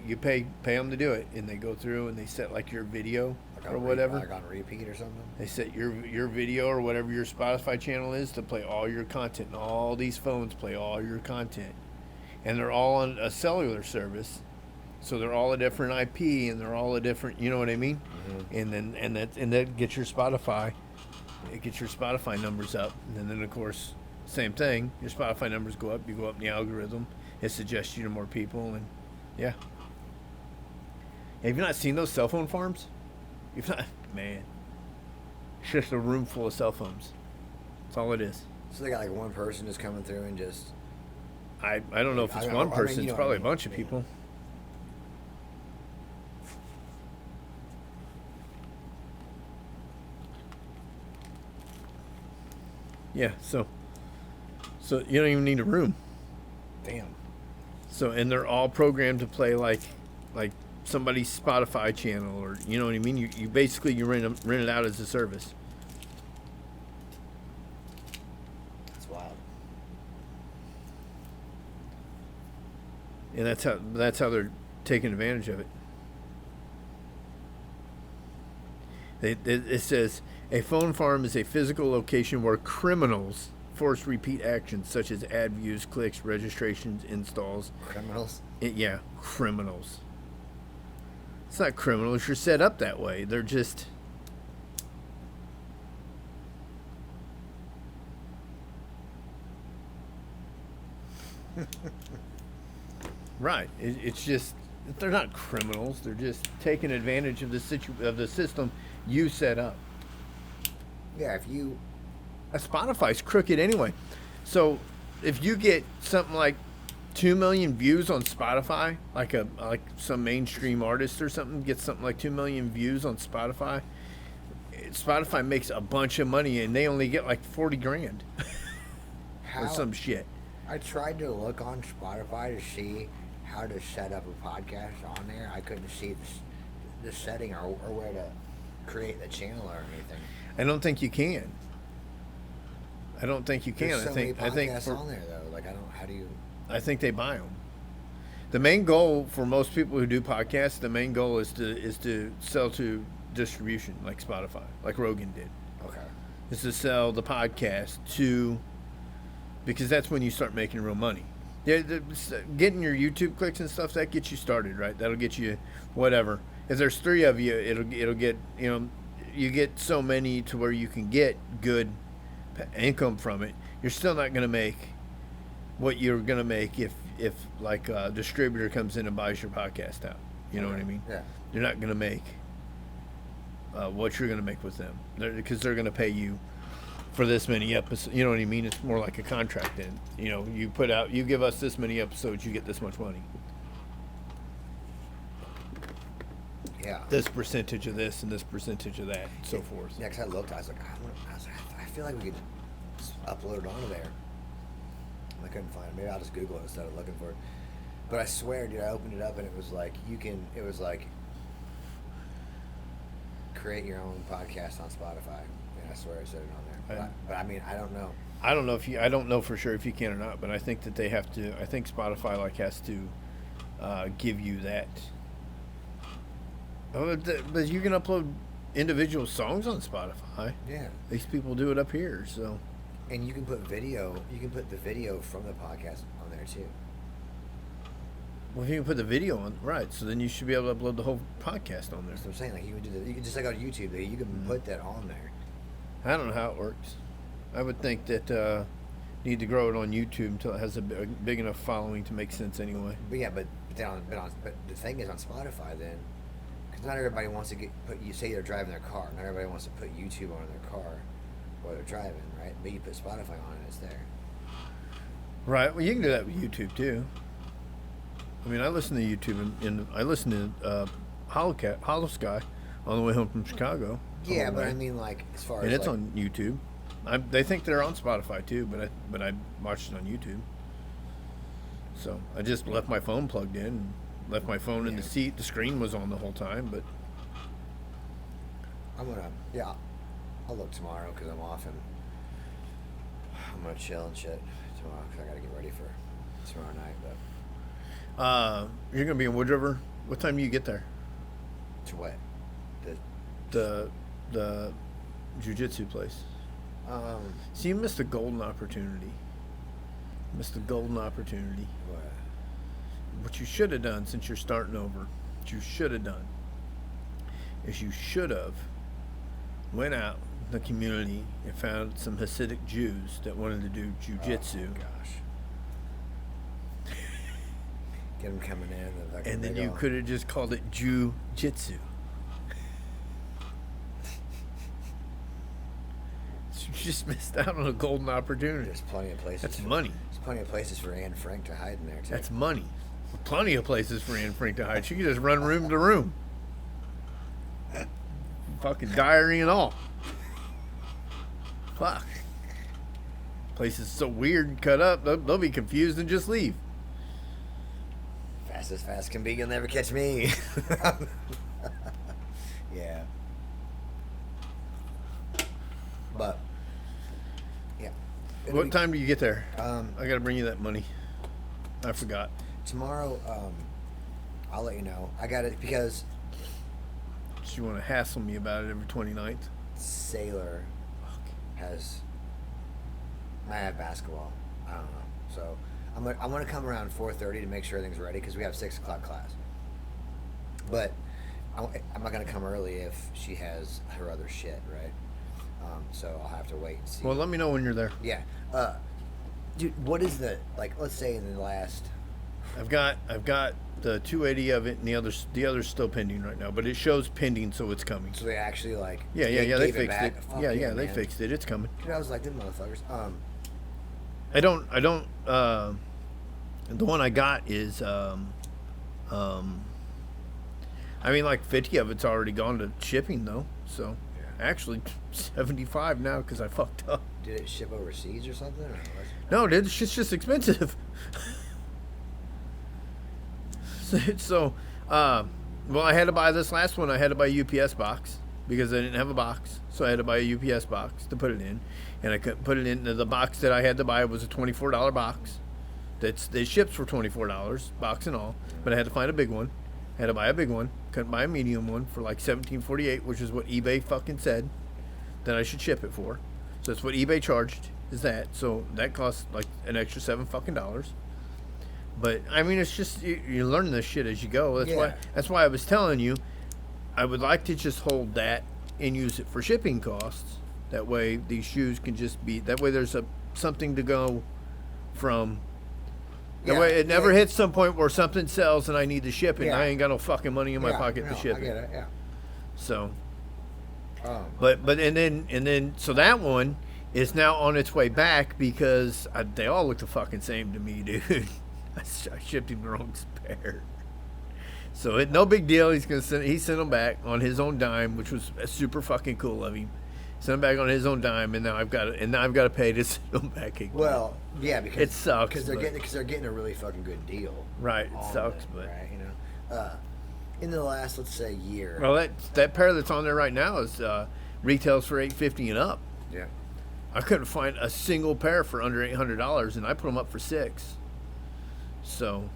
them to do it, and they go through and they set like your video or whatever. Like on repeat or something. They set your video or whatever your Spotify channel is to play all your content, and all these phones play all your content, and they're all on a cellular service, so they're all a different IP, and they're all a different, you know what I mean? Mm-hmm. And that gets your Spotify. It gets your Spotify numbers up, and then of course, same thing. Your Spotify numbers go up. You go up in the algorithm. It suggests you to more people, and yeah. Have you not seen those cell phone farms? You've not, man. It's just a room full of cell phones. That's all it is. So they got like one person just coming through and just. I don't know if it's one person. It's probably a bunch of people. Yeah, so you don't even need a room. Damn. So, and they're all programmed to play like somebody's Spotify channel, or you know what I mean. You basically rent it out as a service. That's wild. And that's how they're taking advantage of it. It says a phone farm is a physical location where criminals force repeat actions such as ad views, clicks, registrations, installs. Criminals? Yeah, criminals. It's not criminals. You're set up that way. They're just... Right. It's just... They're not criminals. They're just taking advantage of the system you set up. Yeah, if you... Spotify's crooked anyway. So if you get something like 2 million views on Spotify, like some mainstream artist or something gets something like 2 million views on Spotify, Spotify makes a bunch of money, and they only get like 40 grand or some shit. I tried to look on Spotify to see how to set up a podcast on there. I couldn't see the setting or where to create the channel or anything. I don't think you can. There's so many podcasts on there though. Like how do you? I think they buy them. The main goal for most people who do podcasts, the main goal is to sell to distribution, like Spotify, like Rogan did. Okay. Is to sell the podcast to, because that's when you start making real money. Yeah, getting your YouTube clicks and stuff, that gets you started, right? That'll get you whatever. If there's 3 of you, it'll get, you get so many to where you can get good income from it. You're still not going to make what you're going to make if like a distributor comes in and buys your podcast out. You know what I mean? Yeah. You're not going to make what you're going to make with them, because they're going to pay you for this many episodes. You know what I mean? It's more like a contract. And you give us this many episodes, you get this much money. Yeah. This percentage of this and this percentage of that, and so forth. Yeah, because I looked, I was like, I feel like we could just upload it onto there. I couldn't find it. Maybe I'll just Google it instead of looking for it. But I swear, dude, I opened it up and it was like create your own podcast on Spotify. And I swear I said it on there. But I mean, I don't know. I don't know for sure if you can or not, but I think that they have to. I think Spotify has to give you that. Oh, but you can upload individual songs on Spotify. Yeah. These people do it up here, so. And you can put video. You can put the video from the podcast on there too. Well, if you can put the video on, right? So then you should be able to upload the whole podcast on there. That's what I'm saying. Like you can just like on YouTube. You can put that on there. I don't know how it works. I would think that need to grow it on YouTube until it has a big enough following to make sense anyway. But yeah, but the thing is on Spotify then, because not everybody wants to you say they're driving their car. Not everybody wants to put YouTube on their car while they're driving, right? But you put Spotify on it, it's there. Right. Well, you can do that with YouTube too. I mean, I listen to YouTube and I listen to Hollow Sky on the way home from Chicago. Yeah, but I mean, like as far as it's on YouTube. They think they're on Spotify too, but I watched it on YouTube. So I just left my phone plugged in, and left my phone in the seat. The screen was on the whole time, but I'll look tomorrow because I'm off and I'm gonna chill and shit tomorrow because I gotta get ready for tomorrow night. But You're gonna be in Wood River. What time do you get there? to what? The jiu-jitsu place. See, you missed a golden opportunity. Missed a golden opportunity. What? What you should have done since you're starting over, what you should have done is you should have went out in the community and found some Hasidic Jews that wanted to do jiu-jitsu. Oh my gosh. Get them coming in. And then you could have just called it Jew-jitsu. You just missed out on a golden opportunity. There's plenty of places. That's money. There's plenty of places for Anne Frank to hide in there, too. That's money. Plenty of places for Anne Frank to hide. She could just run room to room. Fucking diary and all. Fuck. Place is so weird and cut up, they'll be confused and just leave. Fast as fast can be, you'll never catch me. Yeah. But, yeah. What time do you get there? I I gotta bring you that money. I forgot. Tomorrow, I'll let you know. I got it because So you want to hassle me about it every 29th? Sailor might have basketball. I don't know. So I'm gonna come around 4:30 to make sure everything's ready because we have 6 o'clock class. But I'm not gonna come early if she has her other shit, right? So I'll have to wait and see. Well, let me know when you're there. Yeah. Dude, what is let's say in the last... I've got the 280 of it, and the other's still pending right now, but it shows pending, so it's coming. So they actually Yeah, they gave fixed back? it. Fuck Yeah, they man. fixed it. It's coming. Dude, I was like, them motherfuckers. I don't. The one I got is I mean, like 50 of it's already gone to shipping though. So Yeah. actually 75 now because I fucked up. Did it ship overseas or something? Or what? No, dude, it's just expensive. So, well, I had to buy this last one. I had to buy a UPS box because I didn't have a box, so I had to buy a UPS box to put it in, and I couldn't put it in. The box that I had to buy was a $24 box. It ships for $24, box and all, but I had to find a big one. I had to buy a big one. Couldn't buy a medium one for like $17.48, which is what eBay fucking said that I should ship it for. So that's what eBay charged. Is that so? That costs like an extra $7 fucking. But I mean, it's just you learn this shit as you go. That's why I was telling you, I would like to just hold that and use it for shipping costs. That way, these shoes can just be. That way, there's something to go from. That way, it never hits some point where something sells and I need to ship it. And I ain't got no fucking money in my pocket to ship I get it. Yeah. So. But so that one is now on its way back because they all look the fucking same to me, dude. I shipped him the wrong spare. So no big deal. He sent them back on his own dime, which was super fucking cool of him. Sent them back on his own dime, and now I've got to pay to send them back again. Well, yeah, because it sucks because they're getting a really fucking good deal. Right, it sucks, but right, in the last, let's say, year. Well, that pair that's on there right now is retails for $850 and up. Yeah. I couldn't find a single pair for under $800, and I put them up for $600. So,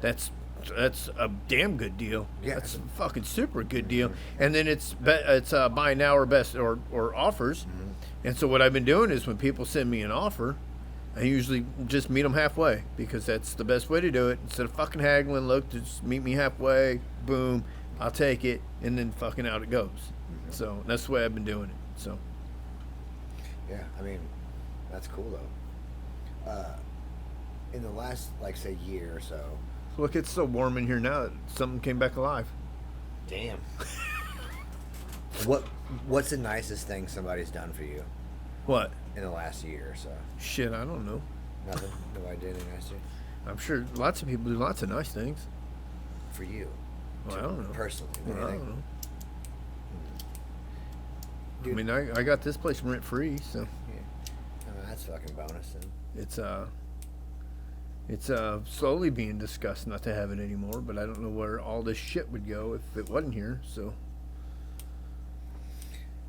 that's a damn good deal. Yeah, that's a fucking super good deal. And then it's buy now or best or offers. Mm-hmm. And so what I've been doing is when people send me an offer, I usually just meet them halfway because that's the best way to do it. Instead of fucking haggling, look, just meet me halfway. Boom, I'll take it, and then fucking out it goes. Mm-hmm. So that's the way I've been doing it. So. Yeah, I mean, that's cool though. In the last, like, say, year or so. Look, it's so warm in here now that something came back alive. Damn. What's the nicest thing somebody's done for you? What? In the last year or so? Shit, I don't know. Nothing? Nobody did anything nice to you? I'm sure lots of people do lots of nice things. For you? Well, I don't know. Personally? Well, I don't know. Dude. I mean, I got this place rent free, so. Yeah. I mean, that's fucking bonus then. It's slowly being discussed not to have it anymore, but I don't know where all this shit would go if it wasn't here, so.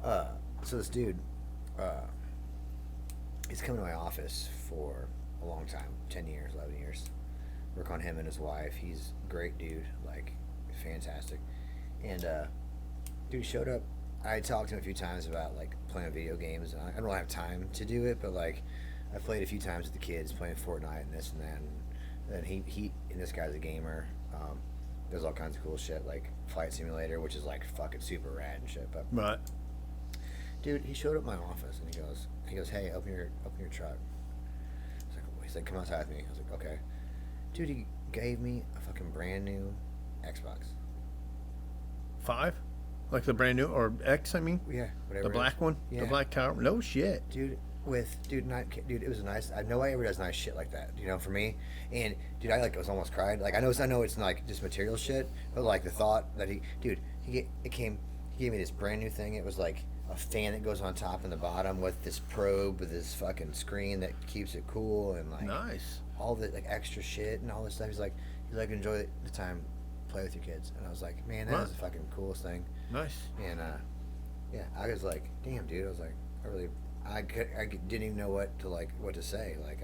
So this dude, he's come to my office for a long time, 10 years, 11 years. Work on him and his wife. He's a great dude, like, fantastic. And, dude, he showed up. I talked to him a few times about, like, playing video games. And I don't really have time to do it, but, like, I played a few times with the kids, playing Fortnite and this and that. And he and this guy's a gamer. Does all kinds of cool shit, like Flight Simulator, which is, like, fucking super rad and shit. But, Right. dude, he showed up in my office and he goes, hey, open your truck. He's like, come outside with me. I was like, okay. Dude, he gave me a fucking brand new Xbox. 5? Like the brand new, or X, I mean? Yeah, whatever. The black one? Yeah. The black tower? No shit. Dude, dude, it was nice. Nobody ever does nice shit like that, you know, for me. And, dude, I, like, was almost cried. Like, I know it's not, like, just material shit, but, like, the thought that he gave me this brand new thing. It was, like, a fan that goes on top and the bottom with this probe with this fucking screen that keeps it cool and, like, Nice. all the, like, extra shit and all this stuff. He's like enjoy the time, play with your kids. And I was like, man, that is the fucking coolest thing. Nice. And yeah, I was like, damn, dude. I was like, I didn't even know what to say. Like,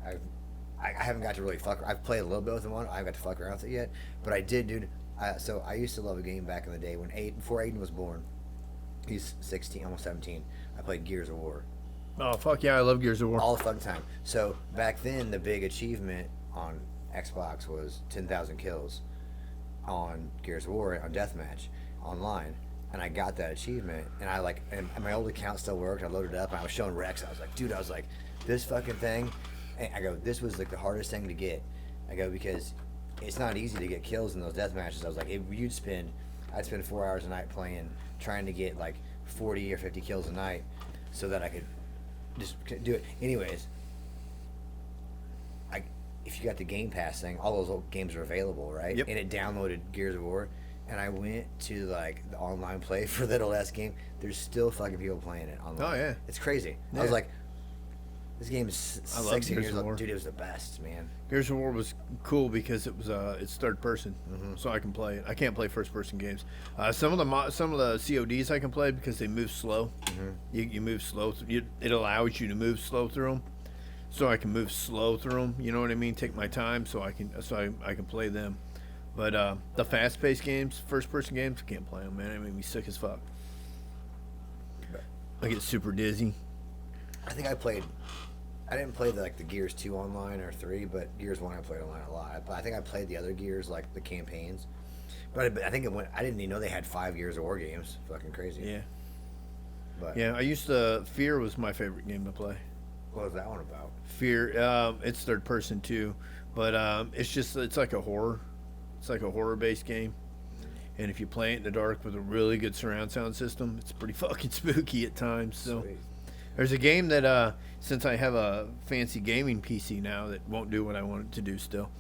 I haven't got to really fuck. I've played a little bit with one. I haven't got to fuck around with it yet, but I did, dude. So I used to love a game back in the day before Aiden was born. He's 16, almost 17. I played Gears of War. Oh, fuck yeah, I love Gears of War. All the fucking time. So back then, the big achievement on Xbox was 10,000 kills on Gears of War on Deathmatch online. And I got that achievement. And and my old account still worked. I loaded it up and I was showing Rex. I was like, dude, this fucking thing. And I go, this was, like, the hardest thing to get. I go, because it's not easy to get kills in those death matches. I was like, I'd spend 4 hours a night playing, trying to get, like, 40 or 50 kills a night so that I could just do it. Anyways, if you got the Game Pass thing, all those old games are available, right? Yep. And it downloaded Gears of War, and I went to, like, the online play for that old ass game. There's still fucking people playing it online. Oh, yeah. It's crazy. Yeah. I was like, this game is I love 16 Gears years of old. War. Dude, it was the best, man. Gears of War was cool because it was it's third person, so I can play it. I can't play first person games. Some of the CODs I can play because they move slow. You move slow. It allows you to move slow through them, so I can move slow through them. You know what I mean? Take my time so I can play them. But the fast paced games, first person games, I can't play them, man. It made me sick as fuck. I get super dizzy. I think I didn't play the Gears 2 online or 3, but Gears 1 I played online a lot. I think I played the other Gears, like the campaigns. But I think I didn't even know they had 5 Gears of War games. Fucking crazy. Yeah. But Yeah, Fear was my favorite game to play. what was that one about? Fear, it's third person too, but it's like a horror. It's like a horror based game. And if you play it in the dark with a really good surround sound system, it's pretty fucking spooky at times. So Sweet. there's a game that since I have a fancy gaming PC now that won't do what I want it to do still.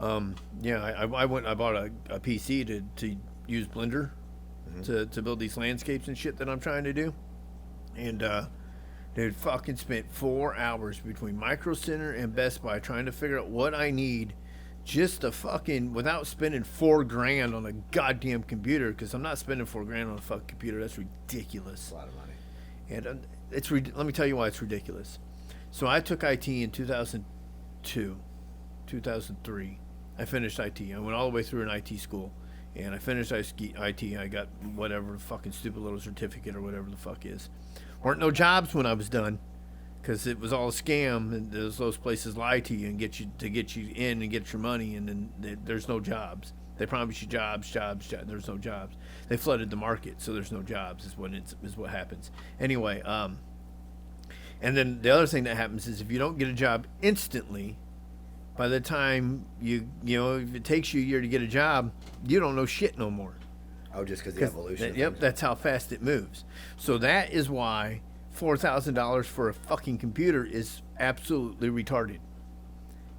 I bought a PC to use Blender to build these landscapes and shit that I'm trying to do. And dude, fucking spent 4 hours between Micro Center and Best Buy trying to figure out what I need just to fucking, without spending $4,000 on a goddamn computer, because I'm not spending $4,000 on a fucking computer. That's ridiculous. A lot of money. And let me tell you why it's ridiculous. So I took IT in 2002, 2003. I finished IT. I went all the way through an IT school, and I finished IT. I got whatever fucking stupid little certificate or whatever the fuck is. Weren't no jobs when I was done, because it was all a scam, and those places lie to you and get you in and get your money, and then there's no jobs. They promise you jobs. There's no jobs. They flooded the market, so there's no jobs. Is what happens. Anyway, and then the other thing that happens is if you don't get a job instantly, by the time you know, if it takes you a year to get a job, you don't know shit no more. Oh, just because the evolution. Yep, that's how fast it moves. So that is why $4,000 for a fucking computer is absolutely retarded.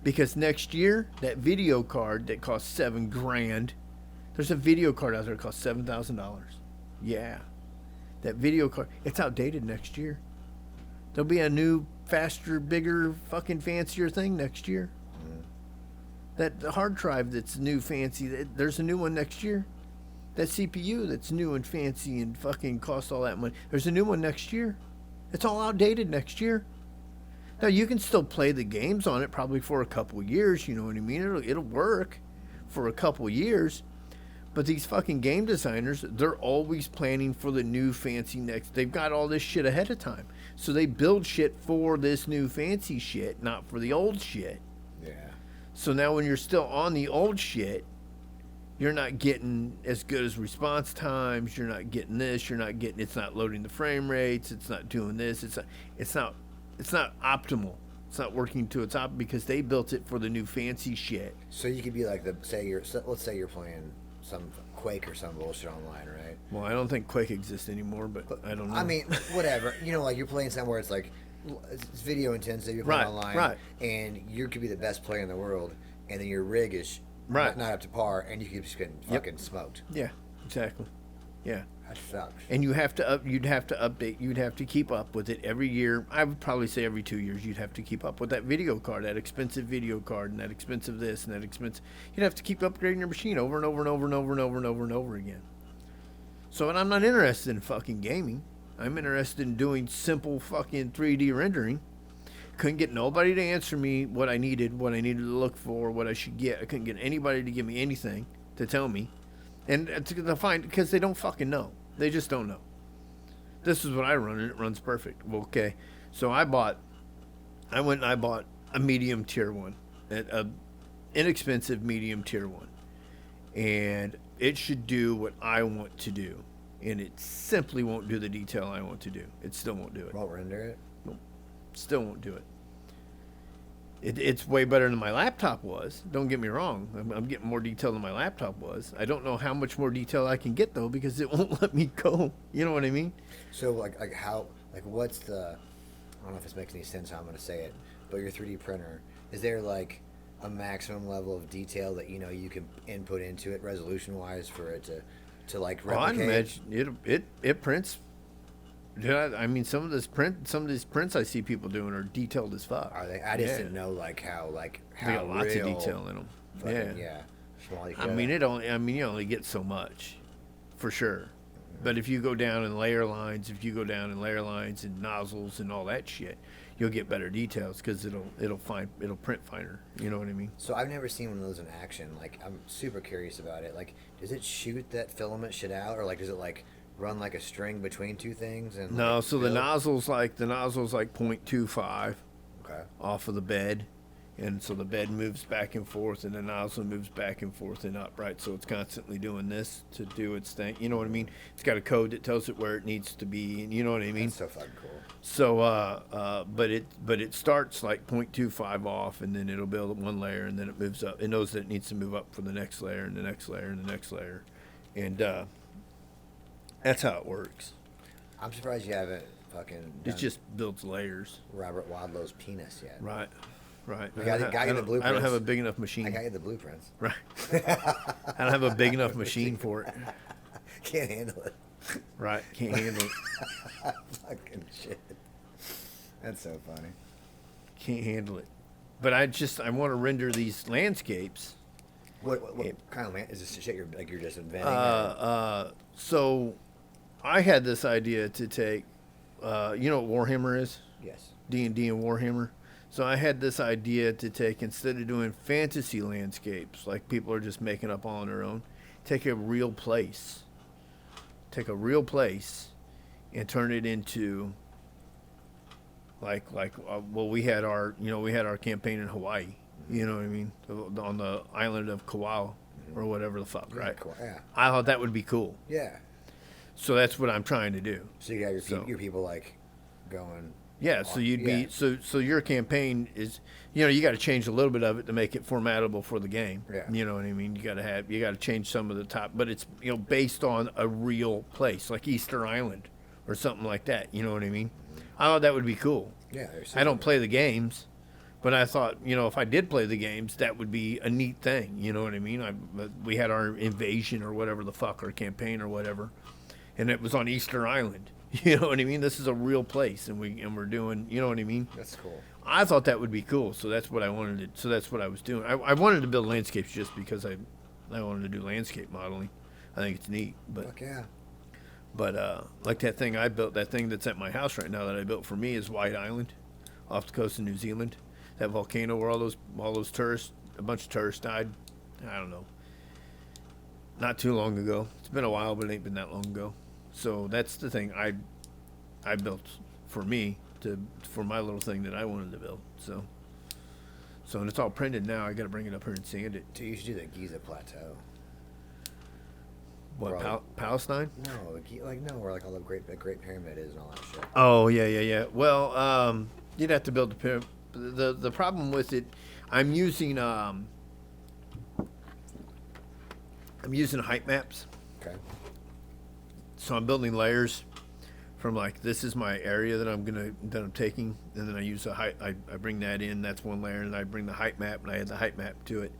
Because next year, that video card that costs $7,000, there's a video card out there that costs $7,000. Yeah, that video card, it's outdated next year. There'll be a new, faster, bigger, fucking fancier thing next year. That hard drive that's new, fancy, there's a new one next year. That CPU that's new and fancy and fucking costs all that money. There's a new one next year. It's all outdated next year. Now you can still play the games on it probably for a couple of years. You know what I mean? It'll work for a couple of years. But these fucking game designers, they're always planning for the new fancy next. They've got all this shit ahead of time. So they build shit for this new fancy shit, not for the old shit. Yeah. So now when you're still on the old shit, you're not getting as good as response times. You're not getting this. You're not getting. It's not loading the frame rates. It's not doing this. It's not optimal. It's not working to its optimal because they built it for the new fancy shit. So you could be like let's say you're playing some Quake or some bullshit online, right? Well, I don't think Quake exists anymore, but I don't know. I mean, whatever. You know, like you're playing somewhere it's like it's video intensive. You're playing online, right? And you could be the best player in the world, and then your rig is not up to par, and you keep just getting fucking smoked. Yeah, exactly. Yeah. That sucks. And you'd have to update. You'd have to keep up with it every year. I would probably say every 2 years. You'd have to keep up with that video card, that expensive video card, and that expensive this and that expensive. You'd have to keep upgrading your machine over and over and over and over and over and over and over again. So, and I'm not interested in fucking gaming. I'm interested in doing simple fucking 3D rendering. Couldn't get nobody to answer me what I needed to look for, what I should get. I couldn't get anybody to give me anything to tell me. And to find, because they don't fucking know. They just don't know. This is what I run, and it runs perfect. Well, okay. So I bought a medium tier one, a inexpensive medium tier one. And it should do what I want to do. And it simply won't do the detail I want to do. It still won't do it. Won't render it? Nope. Still won't do it. It's way better than my laptop was. Don't get me wrong. I'm getting more detail than my laptop was. I don't know how much more detail I can get, though, because it won't let me go. You know what I mean? So, like what's the... I don't know if this makes any sense how I'm going to say it, but your 3D printer, is there, like, a maximum level of detail that, you know, you can input into it resolution-wise for it to like, replicate? Well, I'd imagine it prints... Yeah, I mean, some of these prints I see people doing are detailed as fuck. Are they? I just didn't know how they got lots of detail in them. Yeah. I mean, you only get so much, for sure. Mm-hmm. But if you go down in layer lines, and nozzles and all that shit, you'll get better details because it'll print finer. You know what I mean? So I've never seen one of those in action. Like, I'm super curious about it. Like, does it shoot that filament shit out, or like does it like run like a string between two things? And no, so the nozzle's like 0.25 off of the bed, and so the bed moves back and forth, and the nozzle moves back and forth and up, right? So it's constantly doing this to do its thing. You know what I mean? It's got a code that tells it where it needs to be, and you know what I mean? That's so fucking cool. So, but it starts like 0.25 off, and then it'll build one layer, and then it moves up. It knows that it needs to move up for the next layer, and the next layer, and the next layer, and that's how it works. I'm surprised you haven't fucking It just builds layers. Robert Wadlow's penis yet. Right. I got you the blueprints. I don't have a big enough machine. I got you the blueprints. Right. I don't have a big enough machine for it. Can't handle it. Right. Can't handle it. Fucking shit. That's so funny. Can't handle it. But I want to render these landscapes. What kind of land is this shit you're just inventing? So I had this idea to take, you know what Warhammer is? Yes. D&D and Warhammer. So I had this idea to take, instead of doing fantasy landscapes, like people are just making up all on their own, take a real place. And turn it into, we had our campaign in Hawaii. You know what I mean? On the island of Kauai, or whatever the fuck, right? Cool. Yeah. I thought that would be cool. Yeah. So that's what I'm trying to do. So you got your people like going. Yeah. So you'd be so your campaign is, you got to change a little bit of it to make it formatable for the game. Yeah. You know what I mean? You got to change some of the top, but it's based on a real place like Easter Island or something like that. You know what I mean? I thought that would be cool. Yeah. I don't play the games. But I thought, if I did play the games, that would be a neat thing. You know what I mean? We had our invasion or whatever the fuck, our campaign or whatever, and it was on Easter Island. You know what I mean? This is a real place, and we're doing. You know what I mean? That's cool. I thought that would be cool, so that's what I wanted to. So that's what I was doing. I wanted to build landscapes just because I wanted to do landscape modeling, I think it's neat. But Fuck yeah. But like that thing I built, that thing that's at my house right now that I built for me is White Island, off the coast of New Zealand. That volcano where all those tourists, a bunch of tourists died. I don't know. Not too long ago. It's been a while, but it ain't been that long ago. So that's the thing I built for me for my little thing that I wanted to build. So and it's all printed now. I got to bring it up here and sand it. Dude, you should do the Giza Plateau. What, Bro. Palestine? No, no, where like all the Great Pyramid is and all that shit. Oh yeah. Well, you'd have to build the pyramid. The problem with it, I'm using height maps. Okay. So I'm building layers from like, this is my area that I'm taking, and then I use a height. I bring that in. That's one layer, and I bring the height map, and I add the height map to it.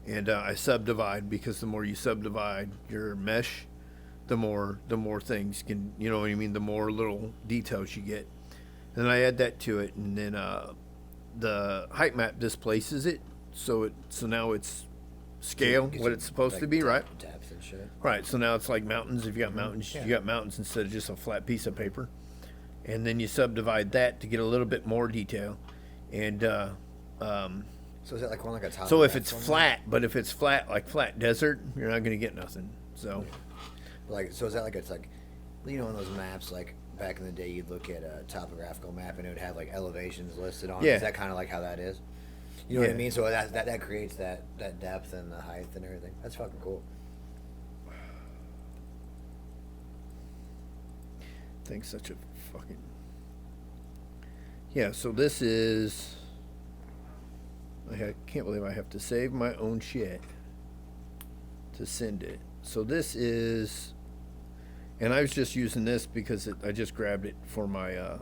And I subdivide, because the more you subdivide your mesh, the more things can, you know what I mean, the more little details you get. And then I add that to it, and then the height map displaces it, so now it's scale what it's supposed like to be, right? Depth and shit. Right. So now it's like mountains. If you got mountains, Yeah. you got mountains instead of just a flat piece of paper. And then you subdivide that to get a little bit more detail. And So is that like one like a top? so if it's flat, but if it's flat like flat desert, you're not going to get nothing. So Like, so is that like it's like, you know, on those maps, like back in the day, you'd look at a topographical map and it would have like elevations listed on it. Yeah. Is that kind of like how that is? You know what I Yeah. mean? So that creates that depth and the height and everything. That's fucking cool. thing's such a fucking so this is. I can't believe I have to save my own shit to send it. So this is, and I was just using this because I just grabbed it for my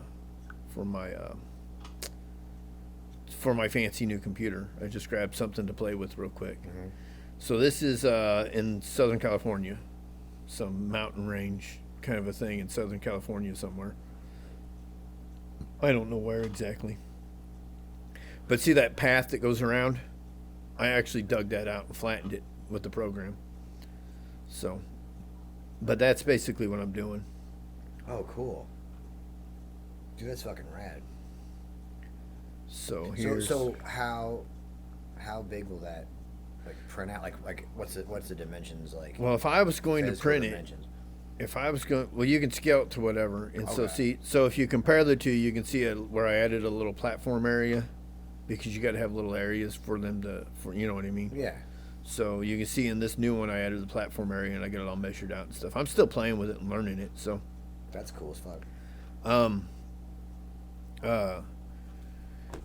fancy new computer. I just grabbed something to play with real quick. Mm-hmm. So this is in Southern California, some mountain range kind of a thing in Southern California somewhere. I don't know where exactly. But see that path that goes around? I actually dug that out and flattened it with the program. So, but that's basically what I'm doing. Oh, cool. Dude, that's fucking rad. So here's. So how big will that like print out? Like what's the dimensions like? Well, if I was going to Physical print dimensions. you can scale it to whatever. And Okay. so if you compare the two, you can see where I added a little platform area, because you got to have little areas for them you know what I mean? Yeah. So you can see in this new one, I added the platform area and I got it all measured out and stuff. I'm still playing with it and learning it. So, That's cool as fuck.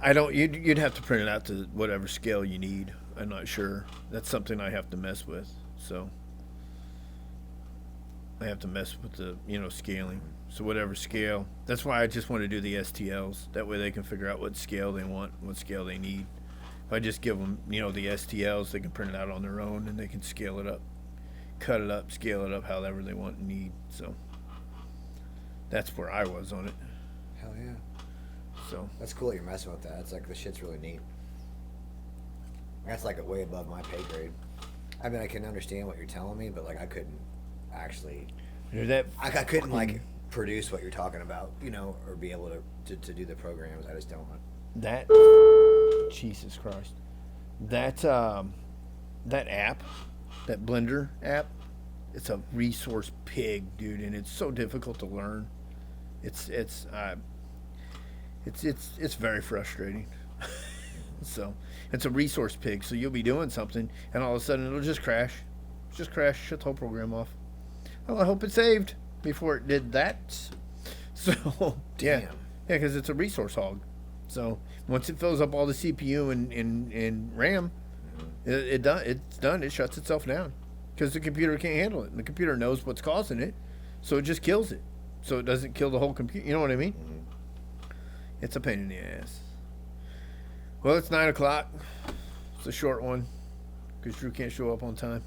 I don't. You'd have to print it out to whatever scale you need. I'm not sure. That's something I have to mess with. So I have to mess with the scaling. So whatever scale. That's why I just want to do the STLs. That way they can figure out what scale they want, what scale they need. If I just give them the STLs, they can print it out on their own and they can scale it up, cut it up, scale it up however they want and need. So that's where I was on it. Hell yeah. So That's cool that you're messing with that. It's like the shit's really neat. That's like way above my pay grade. I mean, I can understand what you're telling me, but like I couldn't actually. I couldn't like produce what you're talking about, or be able to do the programs. I just don't want. That Jesus Christ, that app, that Blender app, it's a resource pig, dude, and it's so difficult to learn. It's very frustrating. So it's a resource pig. So you'll be doing something, and all of a sudden it'll just crash, shut the whole program off. Well, I hope it saved before it did that. So Damn. yeah, because it's a resource hog. So once it fills up all the CPU and RAM, it's done. It shuts itself down because the computer can't handle it. And the computer knows what's causing it, so it just kills it. So it doesn't kill the whole computer. You know what I mean? Mm-hmm. It's a pain in the ass. Well, it's 9:00. It's a short one because Drew can't show up on time.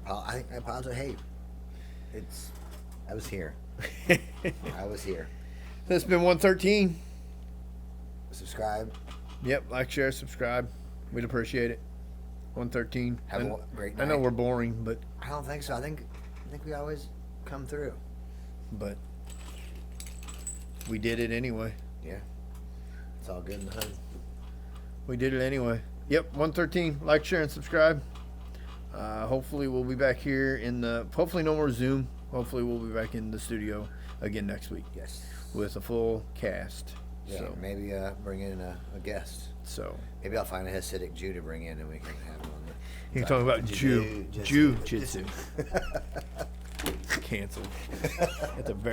I apologize. Hey, I was here. I was here. That's been 113. Subscribe. Yep, like, share, subscribe. We'd appreciate it. 113. Have a great night. I know we're boring, but I don't think so. I think we always come through. we did it anyway. Yeah. It's all good in the hood. We did it anyway. Yep, 113. Like, share, and subscribe. Hopefully we'll be back here hopefully no more Zoom. Hopefully we'll be back in the studio again next week. Yes. With a full cast. Yeah, So maybe bring in a guest. So Maybe I'll find a Hasidic Jew to bring in and we can have him on the... you're talking about Jew-jitsu. Canceled. That's a very